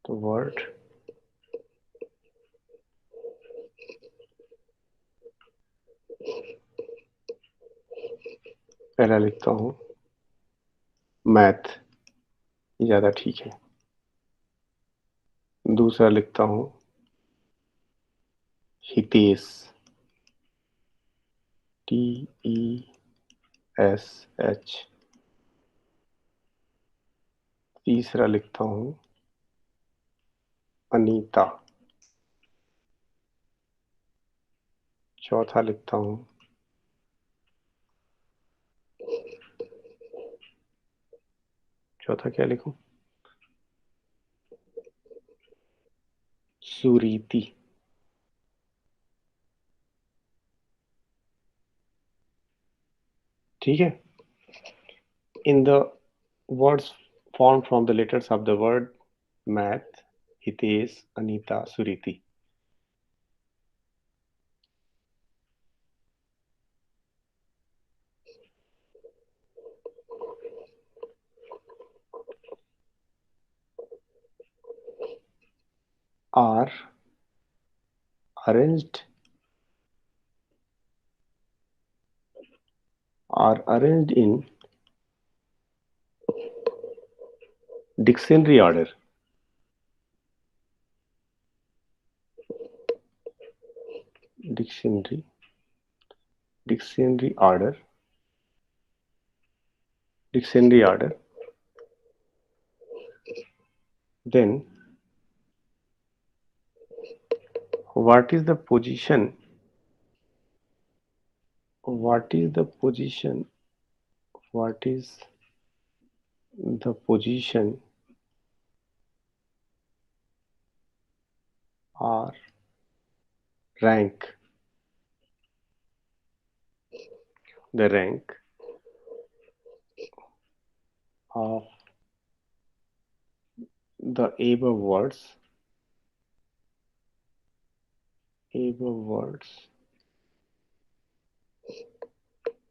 the word पहला लिखता हूँ मैथ, ये ज्यादा ठीक है। दूसरा लिखता हूँ हितेश, TESH। तीसरा लिखता हूँ अनीता। चौथा लिखता हूँ चौथा क्या लिखूं, सुरीति। ठीक है। In the words formed from the letters of the word math, Hitesh, Anita, Suriti. Are arranged in dictionary order. Dictionary order. Dictionary order. Then what is the position? What is the position? What is the position or rank? The rank of the above words. Above words.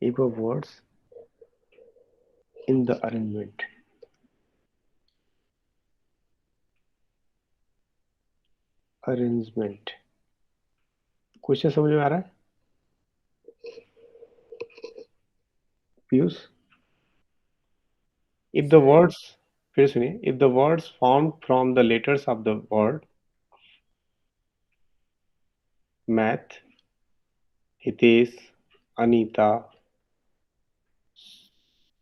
Above words in the arrangement. Arrangement. Question समझ में आ रहा है पीयूष? If the words, फिर सुनिए, if the words formed from the letters of the word math, Hitesh, Anita,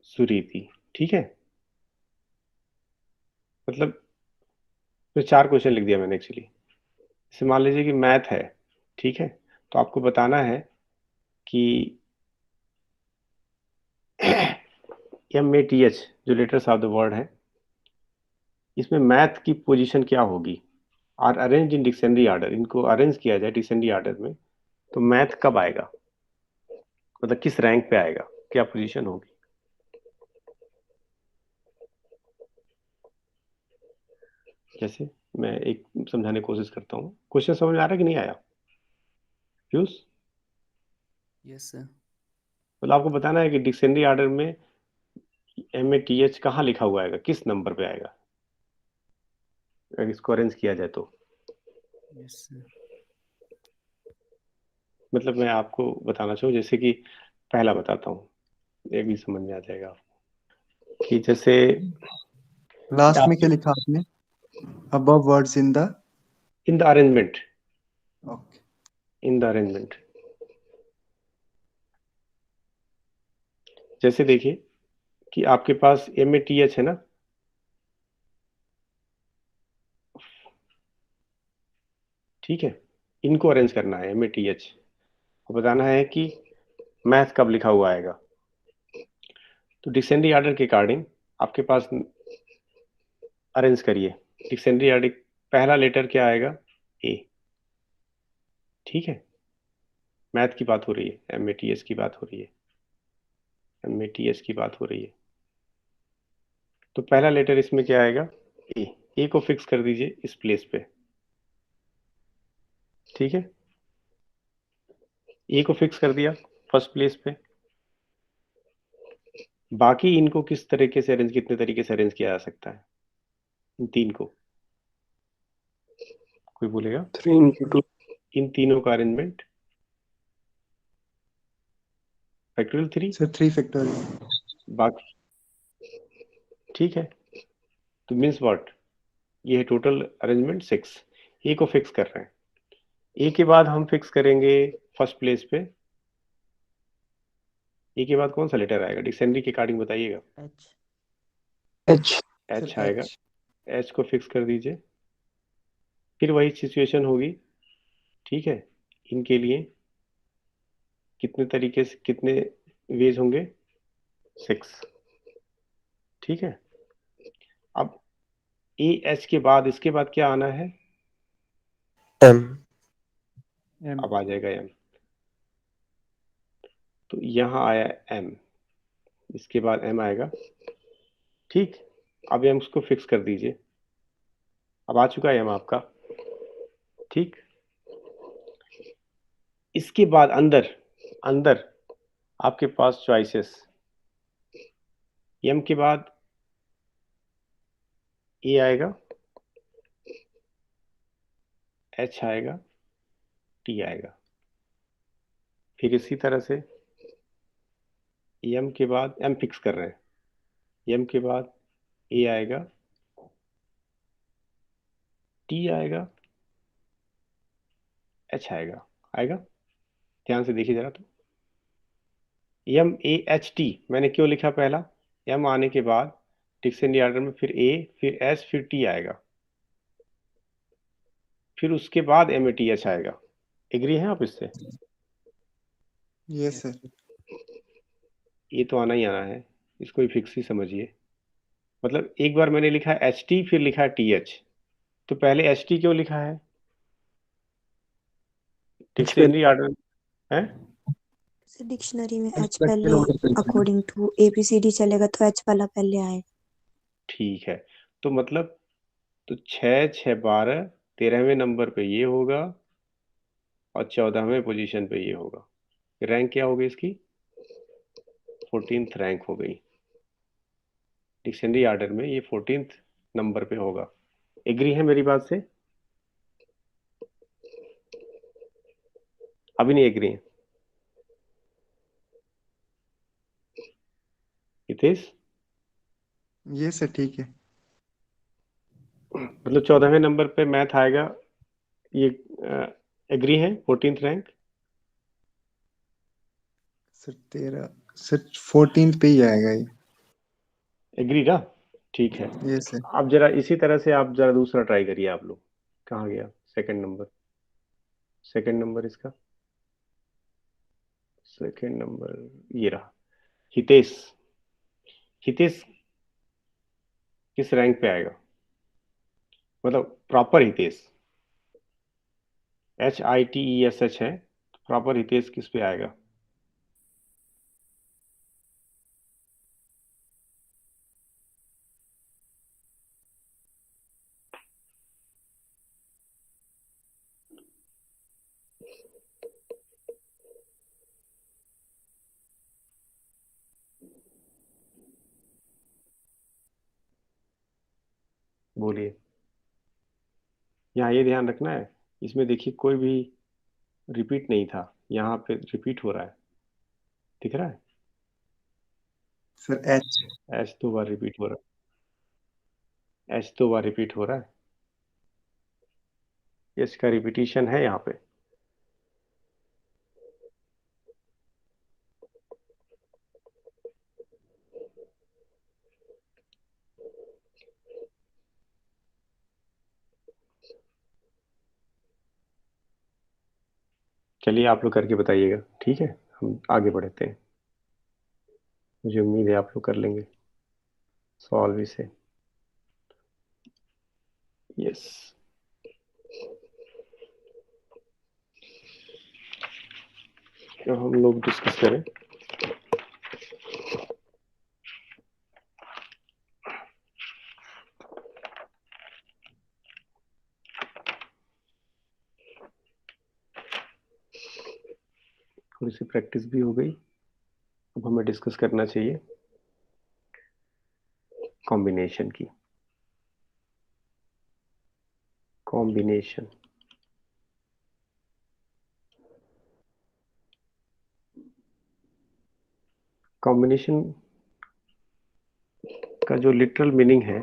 सुरीति, ठीक है, मतलब तो 4 क्वेश्चन लिख दिया मैंने एक्चुअली। जैसे मान लीजिए कि मैथ है, ठीक है, तो आपको बताना है कि MATH जो लेटर्स ऑफ द वर्ड है, इसमें मैथ की पोजीशन क्या होगी, और अरेंज इन डिक्शनरी ऑर्डर, इनको अरेंज किया जाए डिक्शनरी ऑर्डर में, तो मैथ कब आएगा, मतलब किस रैंक पे आएगा, क्या पोजीशन होगी। जैसे मैं एक समझाने की कोशिश करता हूँ, क्वेश्चन समझ में आ रहा है कि नहीं आया? Piyush, yes sir. मतलब आपको बताना है कि डिक्शनरी ऑर्डर में MATH कहाँ लिखा हुआ आएगा, किस नंबर पे आएगा, अगर इसको अरेंज किया जाए तो। Yes sir. मतलब मैं आपको बताना चाहूँ, जैसे कि पहला बताता हूँ, ये भी समझ में आ जाएगा आपको, कि जैसे लास्ट में आप क्या लिखा आपने? Above words in the in the arrangement, okay in the arrangement, जैसे देखिए कि आपके पास MATH है ना, ठीक है, इनको अरेंज करना है MATH, और बताना है कि मैथ कब लिखा हुआ आएगा। तो डिक्शनरी ऑर्डर के अकॉर्डिंग आपके पास अरेंज करिए। डिक्शनरी ऑर्डर पहला लेटर क्या आएगा, ए, ठीक है, मैथ की बात हो रही है, MATH की बात हो रही है, MATH की बात हो रही है। तो पहला लेटर इसमें क्या आएगा, ए को फिक्स कर दीजिए इस प्लेस पे, ठीक है, ए को फिक्स कर दिया फर्स्ट प्लेस पे। बाकी इनको किस तरीके से अरेंज, कितने तरीके से अरेंज किया जा सकता है इन तीन को, कोई बोलेगा? 3 into 2। इन तीनों का अरेंजमेंट फैक्टोरियल 3, सर 3 फैक्टोरियल। बाकी, ठीक है, तो मीन्स व्हाट, ये है टोटल अरेंजमेंट 6। ए को फिक्स कर रहे हैं, ए के बाद हम फिक्स करेंगे फर्स्ट प्लेस पे, ए के बाद कौन सा लेटर आएगा डिक्शनरी के अकॉर्डिंग बताइएगा? H। H। एच सर आएगा, एच। एच को फिक्स कर दीजिए। फिर वही सिचुएशन होगी, ठीक है, इनके लिए कितने तरीके से, कितने वेज होंगे, 6, ठीक है। अब AH के बाद इसके बाद क्या आना है, M। अब आ जाएगा M, तो यहाँ आया M, इसके बाद M आएगा, ठीक। अब M को फिक्स कर दीजिए, अब आ चुका है M आपका, ठीक। इसके बाद अंदर अंदर आपके पास चॉइसेस, M के बाद A आएगा, H आएगा, T आएगा। फिर इसी तरह से M के बाद M फिक्स कर रहे हैं, M के बाद A आएगा, T आएगा, H आएगा, आएगा, ध्यान से देखिए जरा। तो MAHT मैंने क्यों लिखा, पहला M आने के बाद डिक्शनरी ऑर्डर में फिर A, फिर S, फिर T आएगा, फिर उसके बाद MATH आएगा। एग्री हैं आप इससे? Yes sir. ये तो आना ही आना है, इसको भी फिक्स ही समझिए। मतलब एक बार मैंने लिखा है HT, फिर लिखा है TH, तो पहले HT क्यों लिखा है, डिक्शनरी ऑर्डर है, सर डिक्शनरी में एच एक्सपेक्टेड पहले, ऑर्डर। अकॉर्डिंग टू ABCD चलेगा तो एच वाला पहले आए। ठीक है। तो मतलब, तो 6 6 12, 13वें नंबर पे ये होगा और 14वें पोजीशन पे ये होगा। रैंक क्या होगी इसकी, 14th रैंक हो गई। डिक्शनरी ऑर्डर में ये 14th नंबर पे होगा। एग्री है मेरी बात से? अभी नहीं एग्री है हितेश? ये सर ठीक है। मतलब 14वें नंबर पे मैथ आएगा, ये एग्री है, 14th रैंक? सर 13 सर 14 पे ही आएगा ये। एग्री ना, ठीक है। ये सर। अब जरा इसी तरह से आप जरा दूसरा ट्राई करिए। आप लोग कहाँ गया सेकंड नंबर, सेकंड नंबर इसका, सेकंड नंबर ये रहा, हितेश। हितेश किस रैंक पे आएगा, मतलब प्रॉपर हितेश, HITESH है, प्रॉपर हितेश किस पे आएगा? बोलिए। यहाँ ये ध्यान रखना है, इसमें देखिए कोई भी रिपीट नहीं था, यहाँ पे रिपीट हो रहा है, दिख रहा है? Sir H. एच 2 बार रिपीट हो रहा है, एच 2 बार रिपीट हो रहा है, एच का रिपीटिशन है यहाँ पे। चलिए आप लोग करके बताइएगा, ठीक है? हम आगे बढ़ते हैं, मुझे उम्मीद है आप लोग कर लेंगे सॉल्व इसे। यस, तो हम लोग डिस्कस करें थोड़ी सी प्रैक्टिस भी हो गई, अब हमें डिस्कस करना चाहिए कॉम्बिनेशन की। कॉम्बिनेशन, कॉम्बिनेशन का जो लिटरल मीनिंग है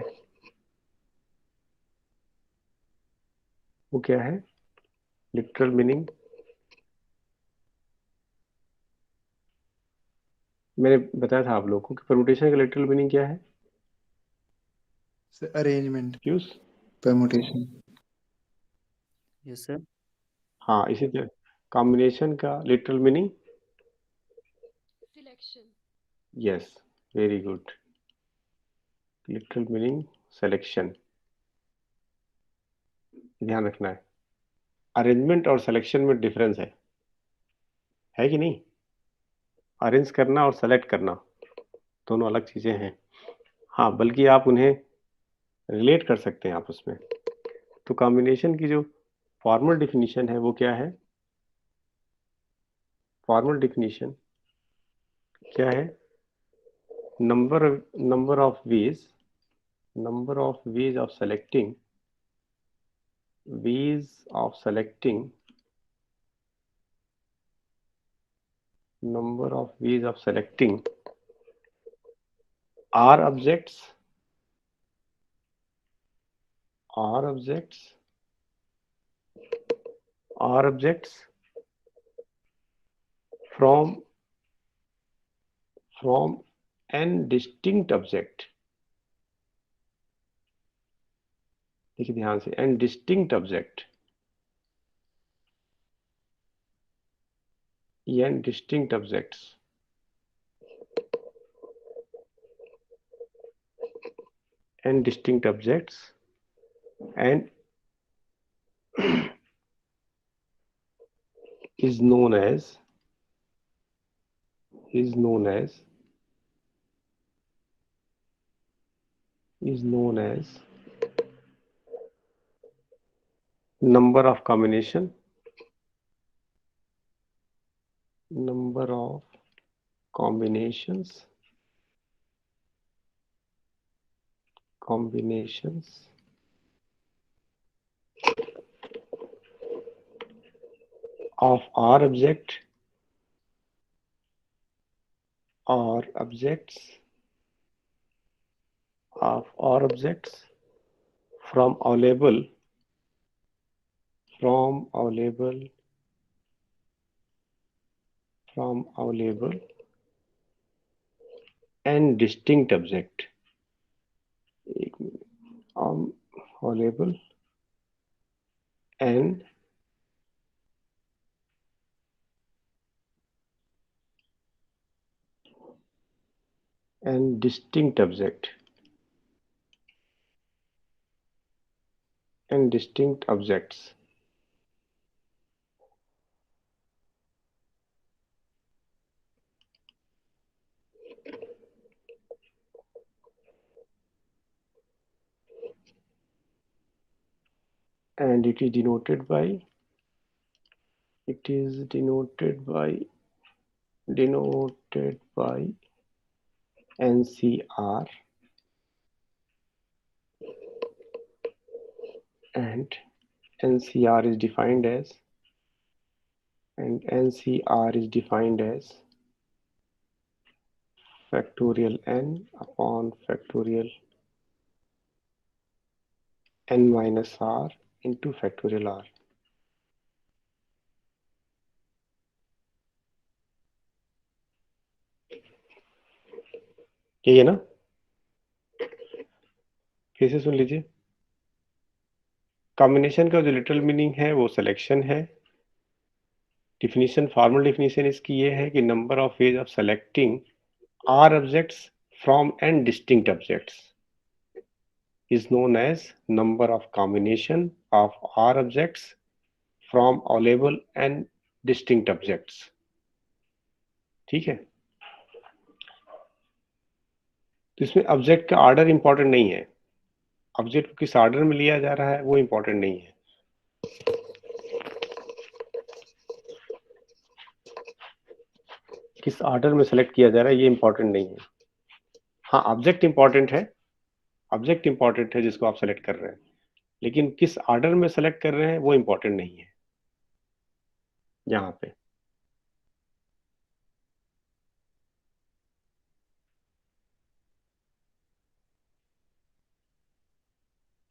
वो क्या है? लिटरल मीनिंग मैंने बताया था आप लोगों को कि परमुटेशन का लिटरल मीनिंग क्या है? Sir arrangement, fuse? Permutation. Yes sir. हाँ, इसी तरह कॉम्बिनेशन का literal meaning selection. Yes, very good, literal meaning selection. ध्यान रखना है, अरेंजमेंट और सिलेक्शन में डिफरेंस है कि नहीं? अरेंज करना और सेलेक्ट करना दोनों अलग चीजें हैं। हाँ, बल्कि आप उन्हें रिलेट कर सकते हैं आपस में। तो कॉम्बिनेशन की जो फॉर्मल डिफिनीशन है वो क्या है? फॉर्मल डिफिनीशन क्या है? Number of ways, number of ways of selecting, ways of selecting, number of ways of selecting are objects, are objects, are objects from an distinct object। देखिए ध्यान से, an distinct object, n distinct objects, n distinct objects and is known as number of combination, number of combinations of R object or objects of R objects from available and distinct object, एक minute, available and distinct object, and distinct objects, and it is denoted by NCR and NCR is defined as factorial n upon factorial n minus r into factorial r. यही है ना? फिर से सुन लीजिए, कॉम्बिनेशन का जो लिटरल मीनिंग है वो सिलेक्शन है। डिफिनीशन, फॉर्मल डिफिनीशन इसकी ये है कि number of ways of selecting r objects from n distinct objects is known as number of combination of r objects from available n distinct objects। ठीक है, तो इसमें ऑब्जेक्ट का ऑर्डर इंपॉर्टेंट नहीं है, ऑब्जेक्ट को किस ऑर्डर में लिया जा रहा है वो इंपॉर्टेंट नहीं है। किस ऑर्डर में सेलेक्ट किया जा रहा है ये इंपॉर्टेंट नहीं है। हाँ, ऑब्जेक्ट इंपॉर्टेंट है, ऑब्जेक्ट इंपॉर्टेंट है जिसको आप सेलेक्ट कर रहे हैं, लेकिन किस ऑर्डर में सेलेक्ट कर रहे हैं वो इंपॉर्टेंट नहीं है यहाँ पे।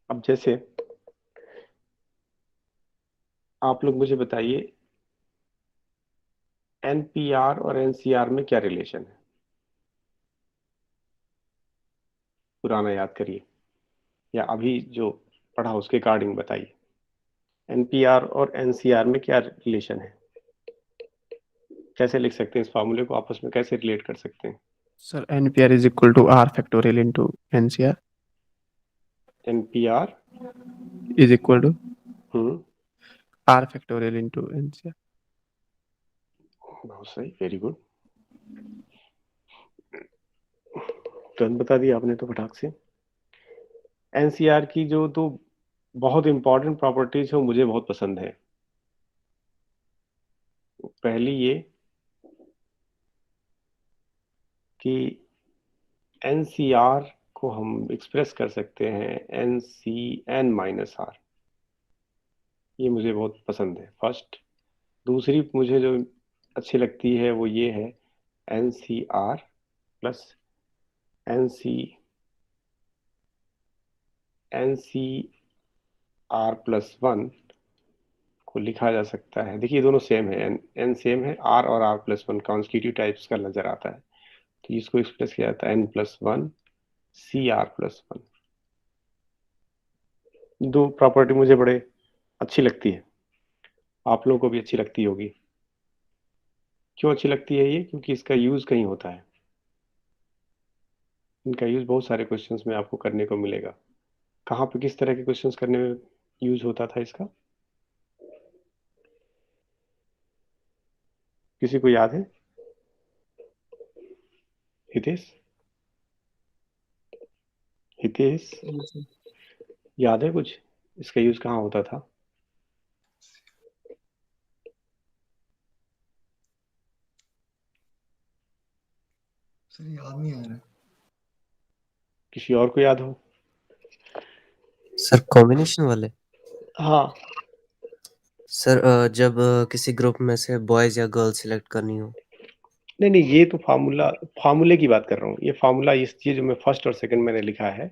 अब जैसे आप लोग मुझे बताइए एनपीआर और एनसीआर में क्या रिलेशन है, पुराना याद करिए या अभी जो पढ़ा उसके अकॉर्डिंग बताइए। एनपीआर और एनसीआर में क्या रिलेशन है, कैसे लिख सकते हैं इस फार्मूले को, आपस में कैसे रिलेट कर सकते हैं? Sir NPR is equal to R factorial into NCR NPR is equal to hmm, R factorial into NCR। बहुत सही, वेरी गुड, तुरंत बता दिया आपने तो फटाक से। एनसीआर की जो तो बहुत इंपॉर्टेंट प्रॉपर्टीज है मुझे बहुत पसंद है। पहली ये कि एनसीआर को हम एक्सप्रेस कर सकते हैं NCN माइनस आर, ये मुझे बहुत पसंद है फर्स्ट। दूसरी मुझे जो अच्छी लगती है वो ये है NCR प्लस NCR प्लस 1 को लिखा जा सकता है। देखिए दोनों सेम है, n सेम है, r और r प्लस 1 कॉन्स्टिट्यूटिव टाइप्स का नजर आता है, तो इसको एक्सप्रेस किया जाता है n प्लस 1 CR प्लस 1। दो प्रॉपर्टी मुझे बड़े अच्छी लगती है, आप लोगों को भी अच्छी लगती होगी। क्यों अच्छी लगती है ये? क्योंकि इसका यूज कहीं होता है, इनका यूज बहुत सारे क्वेश्चंस में आपको करने को मिलेगा। कहाँ पे किस तरह के क्वेश्चंस करने में यूज होता था इसका, किसी को याद है? हितेश, हितेश याद है कुछ इसका यूज कहाँ होता था? सर याद नहीं आ रहा। किसी और को याद हो? सर कॉम्बिनेशन वाले? हाँ, सर जब किसी ग्रुप में से बॉयज या गर्ल्स सिलेक्ट करनी हो। नहीं नहीं, ये तो फार्मूले की बात कर रहा हूँ। ये फार्मूला, इस चीज जो मैं फर्स्ट और सेकंड मैंने लिखा है,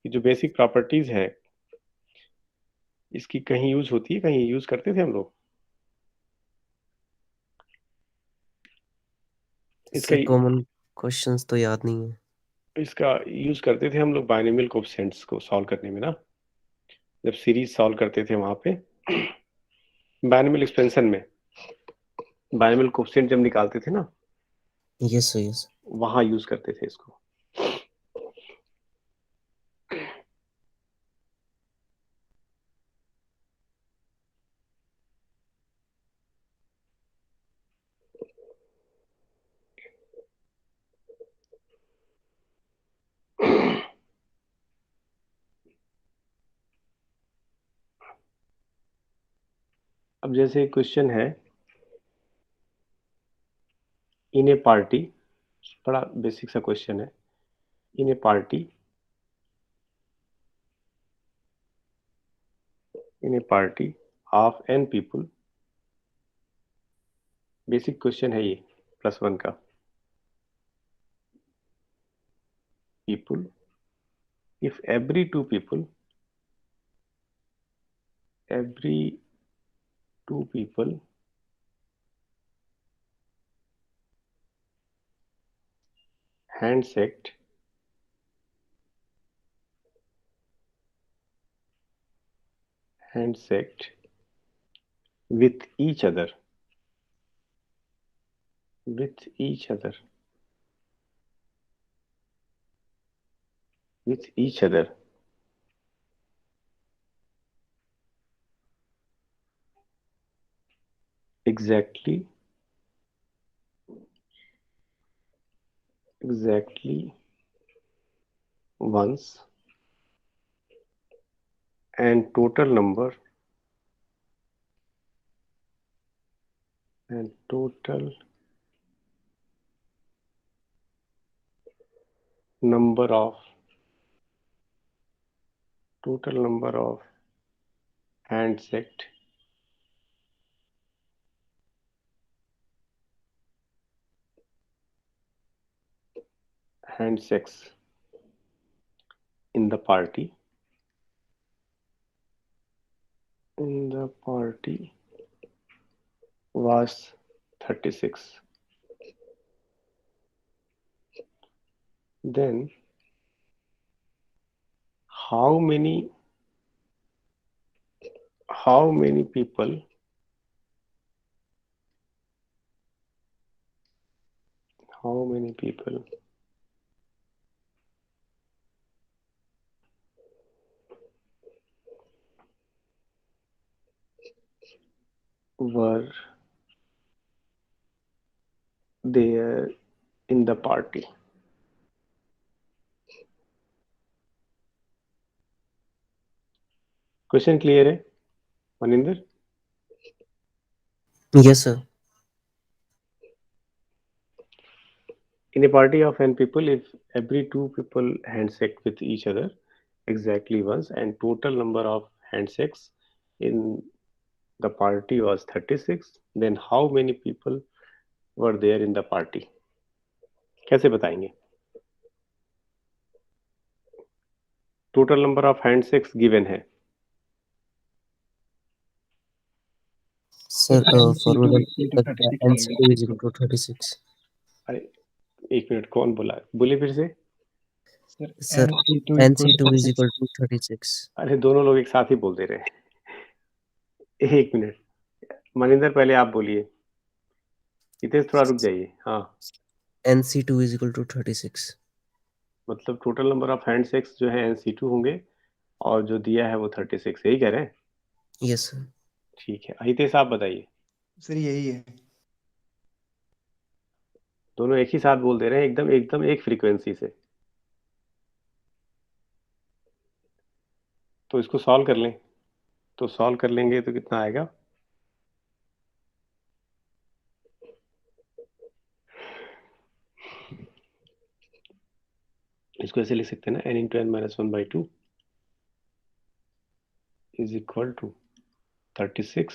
ये जो बेसिक प्रॉपर्टीज है इसकी कहीं यूज होती है, कहीं यूज करते थे हम लोग इसका सर कॉमन क्वेश्चंस तो याद नहीं है। इसका यूज करते थे हम लोग बाइनोमियल कोएफिशिएंट्स को सॉल्व करने में ना, जब सीरीज सॉल्व करते थे वहां पे बाइनोमियल एक्सपेंशन में बाइनोमियल कोएफिशिएंट जब निकालते थे ना, यस यस। वहां यूज करते थे इसको। अब जैसे क्वेश्चन है, इन ए पार्टी, बड़ा बेसिक सा क्वेश्चन है, in a party in a party of n people, basic question है ये +1 का, people, if every two people handshake with each other, exactly once, and total number of handshakes in the party was 36. Then how many people were there in the party? Question clear है Maninder? Yes, sir. In a party of n people, if every two people handshake with each other exactly once, and total number of handshakes in the party was 36, then how many people were there in the party? कैसे बताएंगे? Total number of handshakes given है. Sir, formula NC2 is equal to 36. अरे एक मिनट, कौन बोला? बोलिए फिर से. Sir, NC2 is equal to 36. अरे दोनों लोग एक साथ ही बोल दे रहे हैं. एक मिनट, मनिंदर पहले आप बोलिए, हितेश थोड़ा रुक जाइए. हाँ, NC2 is equal to 36. मतलब टोटल नंबर ऑफ हैंडशेक्स जो है NC2 होंगे और जो दिया है वो 36. यही कह रहे हैं? Yes, sir. ठीक है, हितेश आप बताइए. सर यही है। दोनों एक ही साथ बोल दे रहे हैं, एकदम एक फ्रीक्वेंसी से. तो इसको सॉल्व कर लें. तो सॉल्व कर लेंगे तो कितना आएगा? इसको ऐसे लिख सकते हैं ना, n into N minus 1/2 is equal to 36.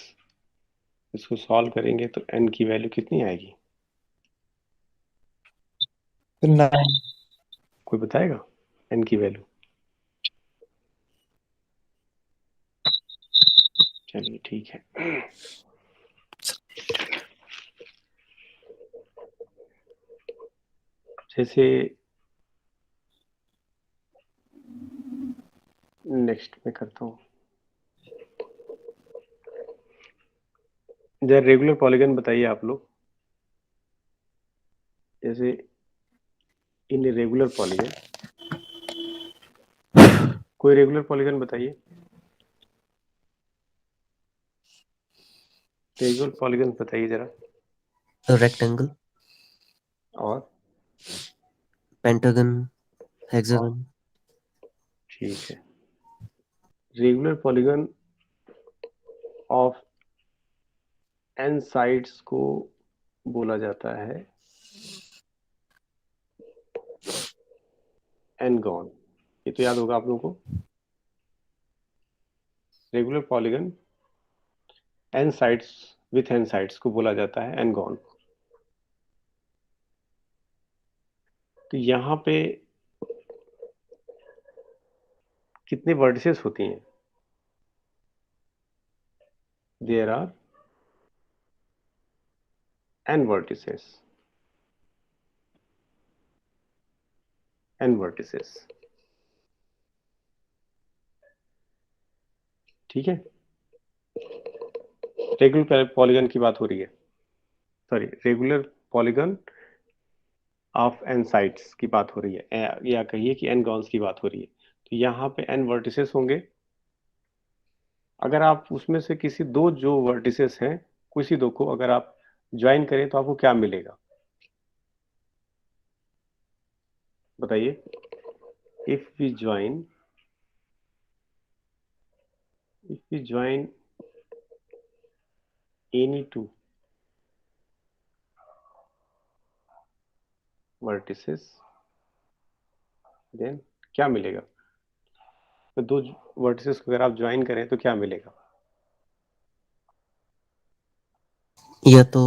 इसको सॉल्व करेंगे तो n की वैल्यू कितनी आएगी? कोई बताएगा n की वैल्यू? चलिए ठीक है. जैसे नेक्स्ट में करता हूँ. जरा रेगुलर पॉलीगन बताइए आप लोग. जैसे इन रेगुलर पॉलीगन, कोई रेगुलर पॉलीगन बताइए. रेगुलर पॉलीगन बताइए जरा. A rectangle, और pentagon, hexagon. ठीक है. Regular polygon of n sides को बोला जाता है n-gon. ये तो याद होगा आप लोगों को. Regular polygon n sides with n sides को बोला जाता है n-gon। तो यहाँ पे कितने वर्टिसेस होती हैं? There are n vertices, n vertices. ठीक है, रेगुलर पॉलीगन की बात हो रही है, sorry regular polygon of n sides की बात हो रही है, या कहिए कि n गॉन्स की बात हो रही है। तो यहाँ पे n वर्टिसेस होंगे। अगर आप उसमें से किसी दो जो वर्टिसेस हैं, किसी दो को अगर आप ज्वाइन करें तो आपको क्या मिलेगा बताइए? If we join any two vertices, then क्या मिलेगा? तो दो वर्टिसेस को अगर आप ज्वाइन करें तो क्या मिलेगा? या तो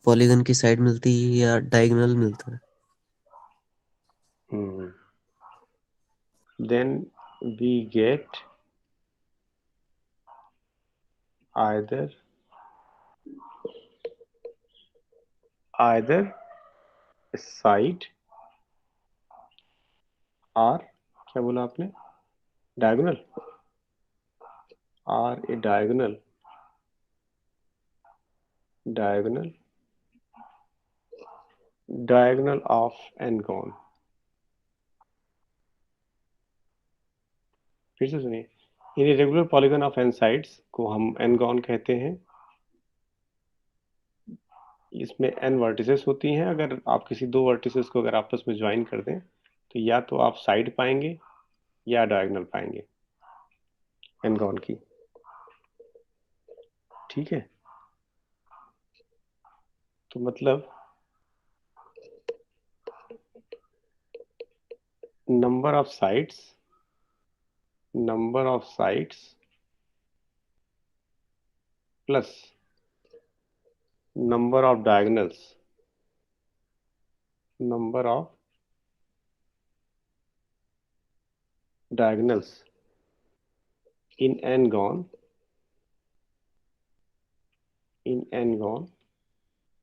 पॉलीगन की साइड मिलती है या डायगोनल मिलता है। Then we get either side और क्या बोला आपने? डायगोनल और ए डायगोनल ऑफ n-gon। फिर से सुनिए, in regular polygon of n sides को हम n-gon कहते हैं। इसमें n वर्टिसेस होती हैं। अगर आप किसी दो वर्टिसेस को अगर आपस में ज्वाइन कर दें तो या तो आप साइड पाएंगे या डायगोनल पाएंगे n-gon की। ठीक है, तो मतलब number of sides plus number of diagonals in n-gon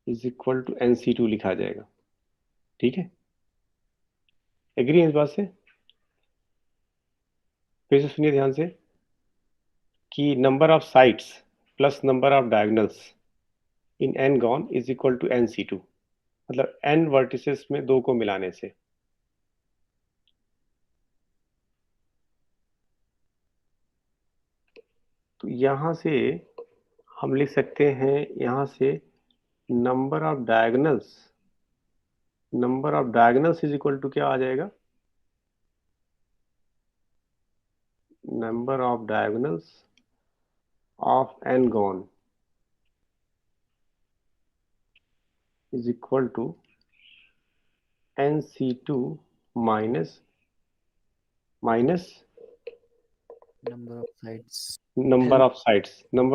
is equal to nc2 लिखा जाएगा। ठीक है, एग्री है इस बात से? फिर से सुनिए ध्यान से कि number of sides plus number of diagonals in n-gon is equal to nc2, मतलब n वर्टिसेस में दो को मिलाने से। तो यहां से हम लिख सकते हैं, यहां से number of diagonals is equal to क्या आ जाएगा? Number of diagonals of n-gon is equal to nc2 minus number of sides number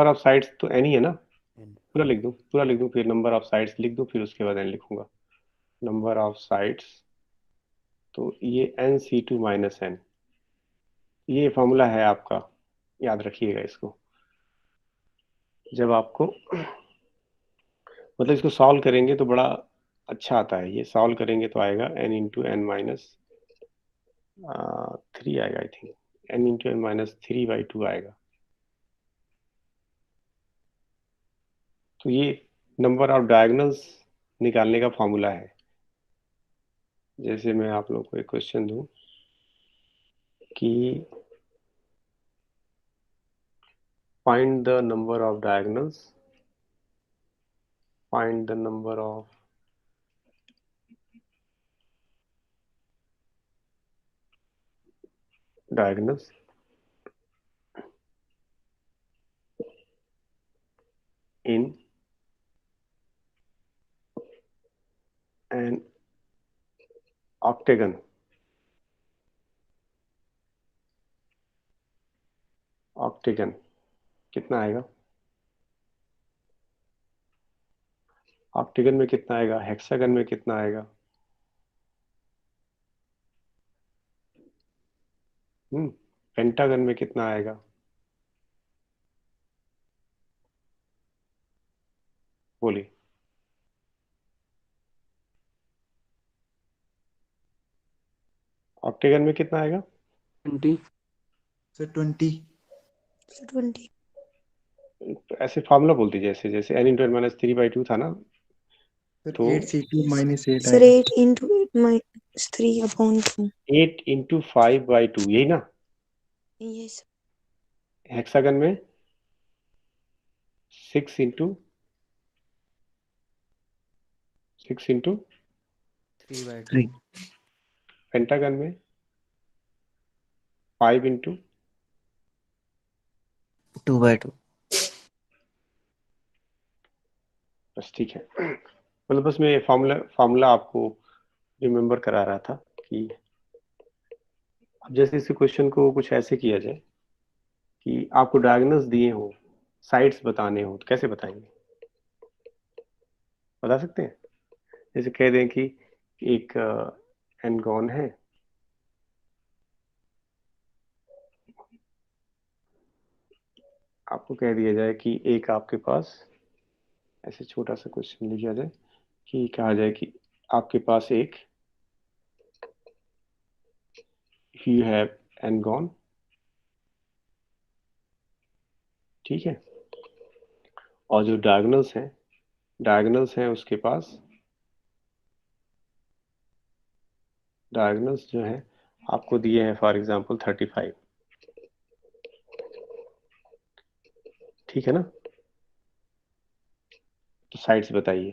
of sides तो n ही है ना? n। पूरा लिख दूं फिर नंबर ऑफ साइड्स लिख दूं, फिर उसके बाद n लिखूंगा। नंबर ऑफ साइड्स, तो ये nc2 माइनस n, ये फॉर्मूला है आपका, याद रखिएगा इसको। जब आपको मतलब इसको सॉल्व करेंगे तो बड़ा अच्छा आता है। ये सॉल्व करेंगे तो आएगा n इंटू एन माइनस 3 आएगा, I think n into N minus 3/2 आएगा। तो ये नंबर ऑफ डायगोनल्स निकालने का फॉर्मूला है। जैसे मैं आप लोगों को एक क्वेश्चन दूं कि find the number of diagonals in an octagon कितना आएगा? ऑक्टेगन में कितना आएगा? हेक्सागन में कितना आएगा? पेंटागन में कितना आएगा? बोलिए। ऑक्टेगन में कितना आएगा? 20। सर 20। 20। ऐसे फॉर्मूला बोलती जैसे जैसे n इंटू एन माइनस 3/2 था ना, सर तो 8c2 माइनस 8 सर आएगा। 8 इंटू 8 माइनस 3/2। 8 इंटू 5/2, यही ना? यस। हेक्सागन में 6 इंटू 3/2। पेंटागन में 5 इंटू 2/2। बस ठीक है। मतलब बस मैं ये फॉर्मूला आपको रिमेम्बर करा रहा था कि अब जैसे इस क्वेश्चन को कुछ ऐसे किया जाए कि आपको डायगोनल्स दिए हो, साइड्स बताने हो, तो कैसे बताएंगे? बता सकते हैं? जैसे कह दें कि एक एनगॉन है, आपको कह दिया जाए कि एक आपके पास ऐसे छोटा सा क्वेश्चन लिखा जाए कि कहा जाए कि आपके पास एक यू हैव एनगॉन, ठीक है, और जो डायगोनल्स हैं उसके पास, डायगोनल्स जो है आपको दिए हैं फॉर एग्जांपल 35, ठीक है ना? तो साइड्स बताइए,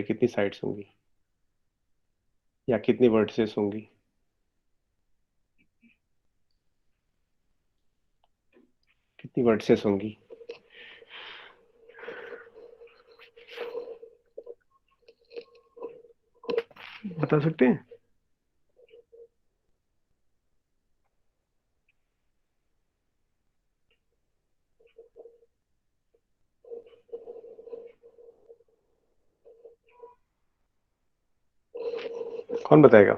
कितनी साइड्स होंगी या कितनी वर्टिसेस होंगी? कितनी वर्टिसेस होंगी? बता सकते हैं? कौन बताएगा?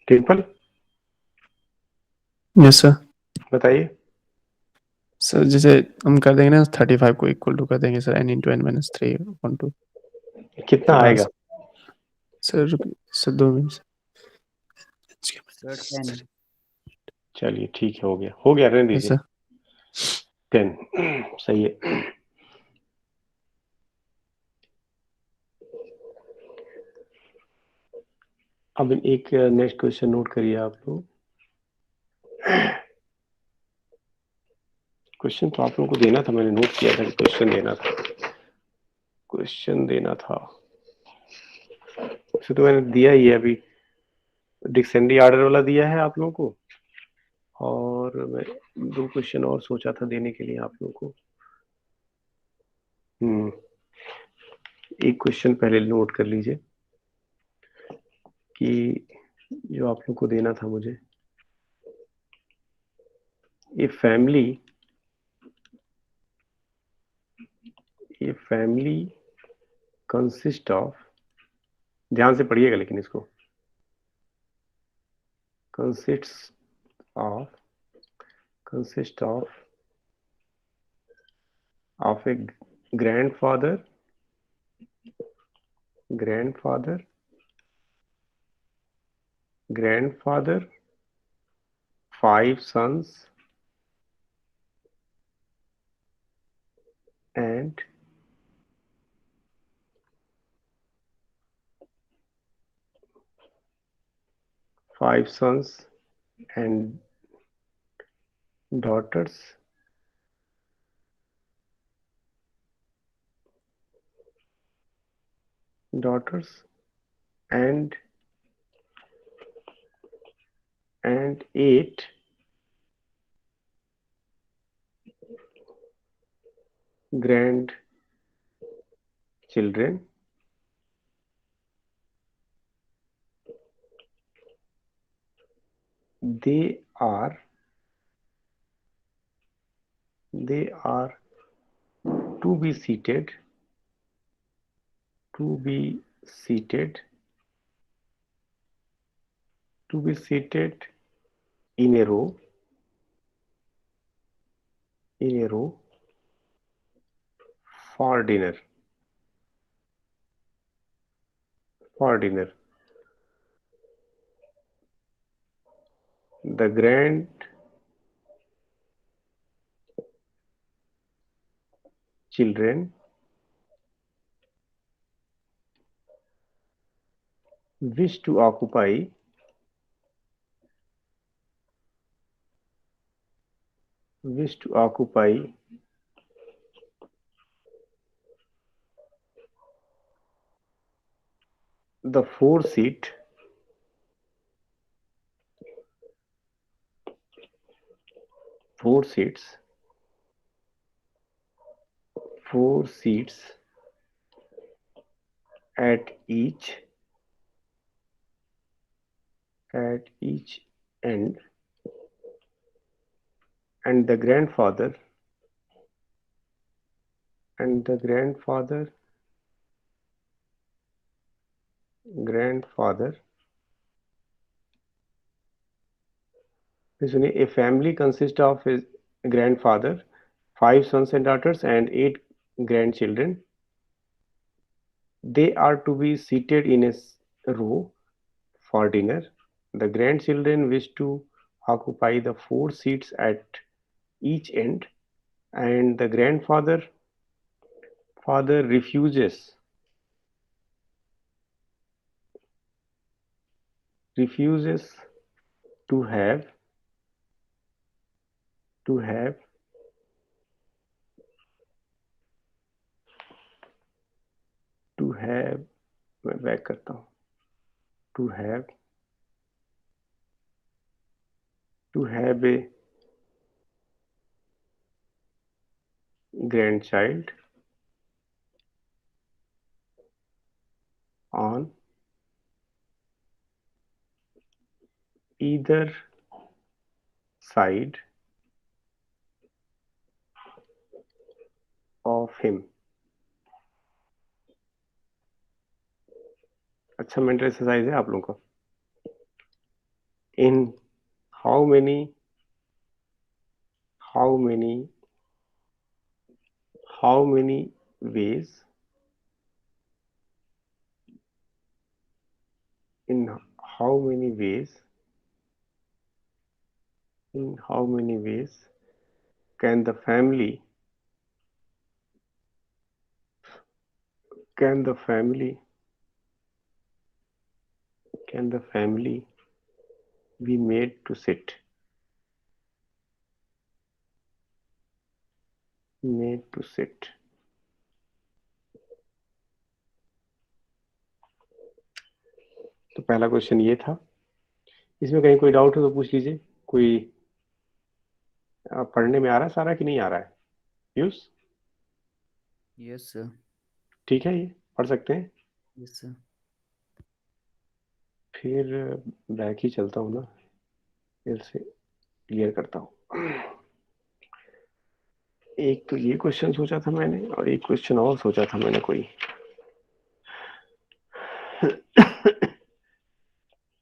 Dimple yes sir. बताइए। सर जैसे हम कर देंगे ना 35 को इक्वल टू कर देंगे sir n into N minus 3/2 कितना के आएगा? पास। Sir 2 minute. सर 10। चलिए ठीक है, हो गया रहने यस दीजिए। सर। 10 सही है। अब एक नेक्स्ट क्वेश्चन नोट करिए आप लोग। क्वेश्चन तो आप लोगों को देना था, मैंने नोट किया था कि क्वेश्चन देना था। वैसे तो मैंने दिया ही है अभी, डिक्शनरी ऑर्डर वाला दिया है आप लोगों को, और मैं 2 क्वेश्चन और सोचा था देने के लिए आप लोगों को। एक क्वेश्चन पहले नोट कर लीजिए कि जो आप लोगों को देना था मुझे, ये फैमिली कंसिस्ट ऑफ, ध्यान से पढ़िएगा लेकिन इसको, consist of A grandfather, 5 sons and 5 sons and daughters, and 8 grandchildren, they are to be seated in a row for dinner. The grandchildren wish to occupy the four seats at each end, and the grandfather सुनिए, a family consists of his grandfather, 5 sons and daughters, and 8 grandchildren. They are to be seated in a row for dinner. The grandchildren wish to occupy the 4 seats at each end, and the grandfather refuses to have मैं बैक करता हूँ, to have a grandchild on either side of him. अच्छा मेंटल एक्सरसाइज है आप लोगों का. In how many ways can the family be made to sit? तो पहला क्वेश्चन ये था. इसमें कहीं कोई डाउट हो तो पूछ लीजिए. कोई पढ़ने में आ रहा है सारा कि नहीं आ रहा है? Use yes sir. ठीक है, ये पढ़ सकते हैं. Yes sir. फिर बैक ही चलता हूँ ना, फिर से क्लियर करता हूँ. एक तो ये क्वेश्चन सोचा था मैंने, और एक क्वेश्चन और सोचा था मैंने कोई.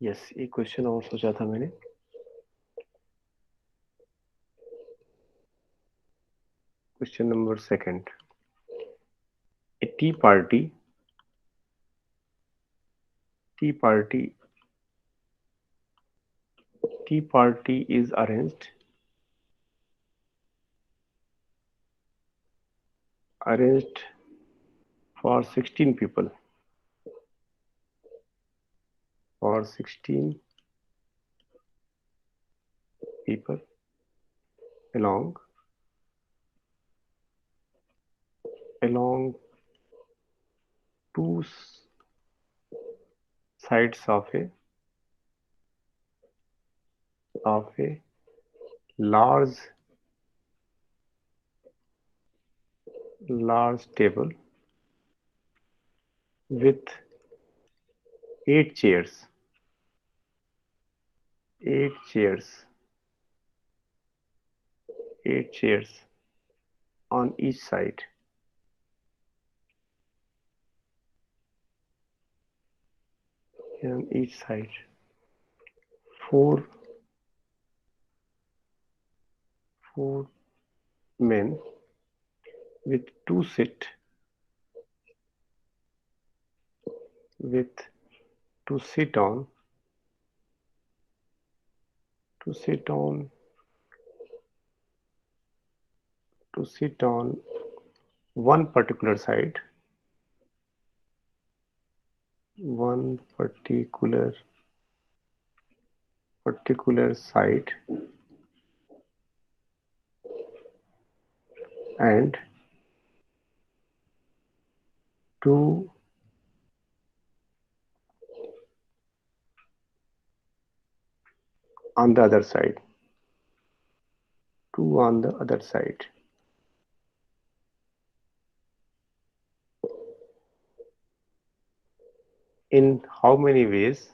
यस, एक क्वेश्चन और सोचा था मैंने. Question number 2. A tea party is arranged for 16 people. Along two sides of a large table with 8 chairs. 8 chairs on each side. On each side, four men with to sit on one particular side, and two on the other side. In how many ways?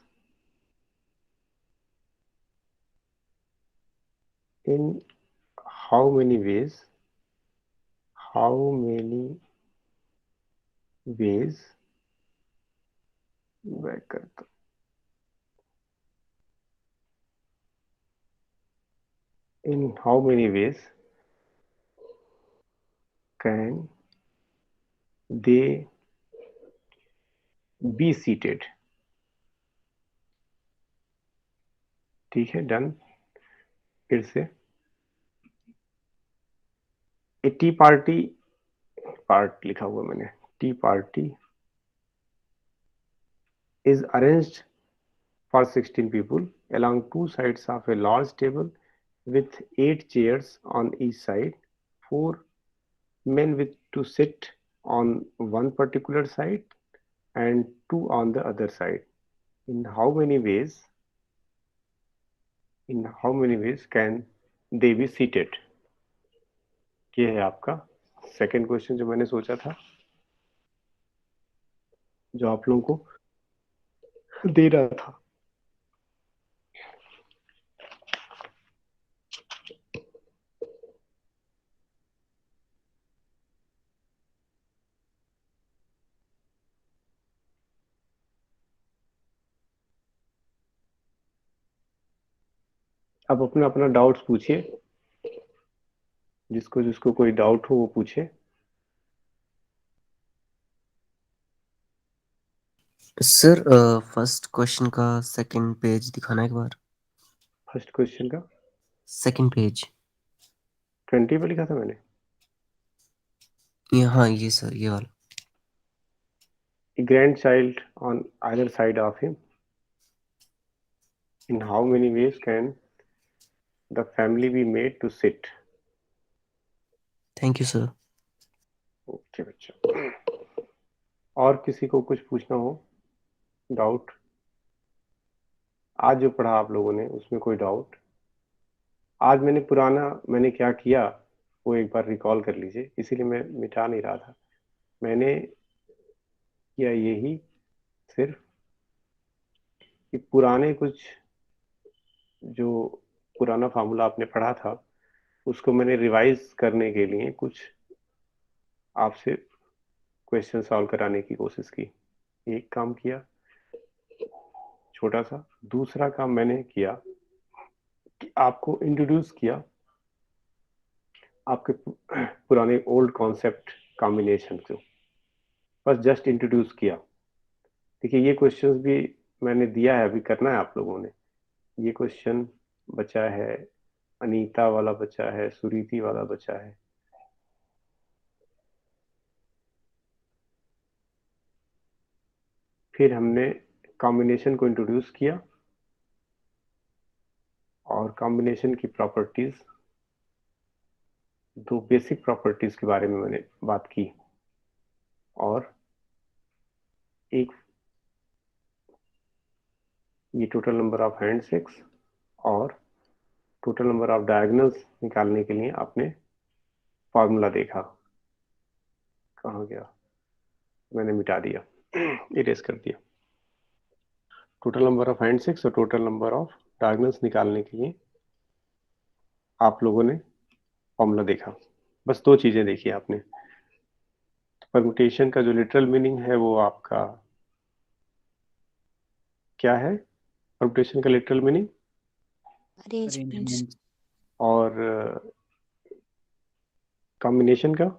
Back करता हूं। In how many ways can they be seated? ठीक है, डन। फिर से ए टी पार्टी लिखा हुआ मैंने, T party is arranged for 16 people along two sides of a large table with 8 chairs on each side. 4 men with to sit on one particular side and 2 on the other side. In how many ways can they be seated? ये है आपका सेकंड क्वेश्चन जो मैंने सोचा था, जो आप लोगों को दे रहा था। अब अपना डाउट्स पूछिए, जिसको कोई डाउट हो वो पूछे। सर फर्स्ट क्वेश्चन का सेकंड पेज दिखाना एक बार। फर्स्ट क्वेश्चन का सेकंड पेज 20 पे लिखा था मैंने। हाँ ये सर, ये वाला। A grandchild on either side of him. In how many ways can the family be made to sit? Thank you sir. Okay बच्चा, और किसी को कुछ पूछना हो, डाउट? आज जो पढ़ा आप लोगों ने उसमें कोई डाउट? आज मैंने क्या किया वो एक बार रिकॉल कर लीजिए, इसीलिए मैं मिटा नहीं रहा था। मैंने किया यही सिर्फ कि पुराना फार्मूला आपने पढ़ा था उसको मैंने रिवाइज करने के लिए कुछ आपसे क्वेश्चन सॉल्व कराने की कोशिश की। एक काम किया छोटा सा। दूसरा काम मैंने किया कि आपको इंट्रोड्यूस किया आपके पुराने ओल्ड कॉन्सेप्ट कॉम्बिनेशन को, बस जस्ट इंट्रोड्यूस किया। देखिए ये क्वेश्चंस भी मैंने दिया है, अभी करना है आप लोगों ने। ये क्वेश्चन बचा है, अनीता वाला बचा है, सुरीति वाला बचा है। फिर हमने कॉम्बिनेशन को इंट्रोड्यूस किया और कॉम्बिनेशन की प्रॉपर्टीज, दो बेसिक प्रॉपर्टीज के बारे में मैंने बात की, और एक ये टोटल नंबर ऑफ हैंडशेक्स और टोटल नंबर ऑफ डायगोनल्स निकालने के लिए आपने फॉर्मूला देखा। कहाँ गया? मैंने मिटा दिया, इरेज कर दिया। टोटल नंबर ऑफ हैंडशेक्स और टोटल नंबर ऑफ डायगोनल्स निकालने के लिए आप लोगों ने फॉर्मूला देखा, बस दो चीजें देखी आपने। परमुटेशन का जो लिटरल मीनिंग है वो आपका क्या है? परमुटेशन का लिटरल मीनिंग अरेंजमेंट्स। अरेंजमेंट। और कॉम्बिनेशन का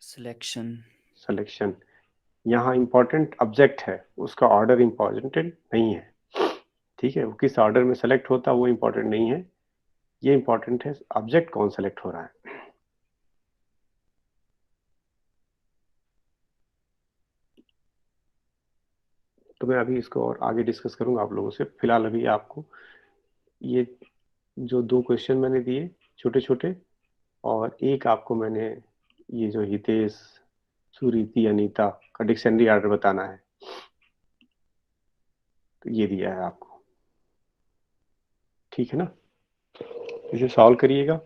सिलेक्शन। सिलेक्शन। यहाँ इंपॉर्टेंट ऑब्जेक्ट है, उसका ऑर्डर इंपॉर्टेंट नहीं है, ठीक है? वो किस ऑर्डर में सेलेक्ट होता है वो इंपॉर्टेंट नहीं है, ये इंपॉर्टेंट है ऑब्जेक्ट कौन सेलेक्ट हो रहा है। तो मैं अभी इसको और आगे डिस्कस करूंगा आप लोगों से। फिलहाल अभी आपको ये जो दो क्वेश्चन मैंने दिए छोटे छोटे, और एक आपको मैंने ये जो हितेश, सुरीति, अनीता का डिक्शनरी ऑर्डर बताना है, तो ये दिया है आपको, ठीक है ना? इसे सॉल्व करिएगा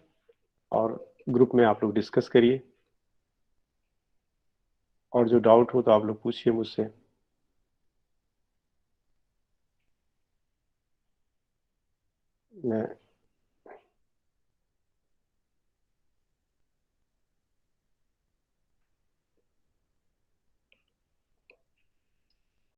और ग्रुप में आप लोग डिस्कस करिए, और जो डाउट हो तो आप लोग पूछिए मुझसे। मैं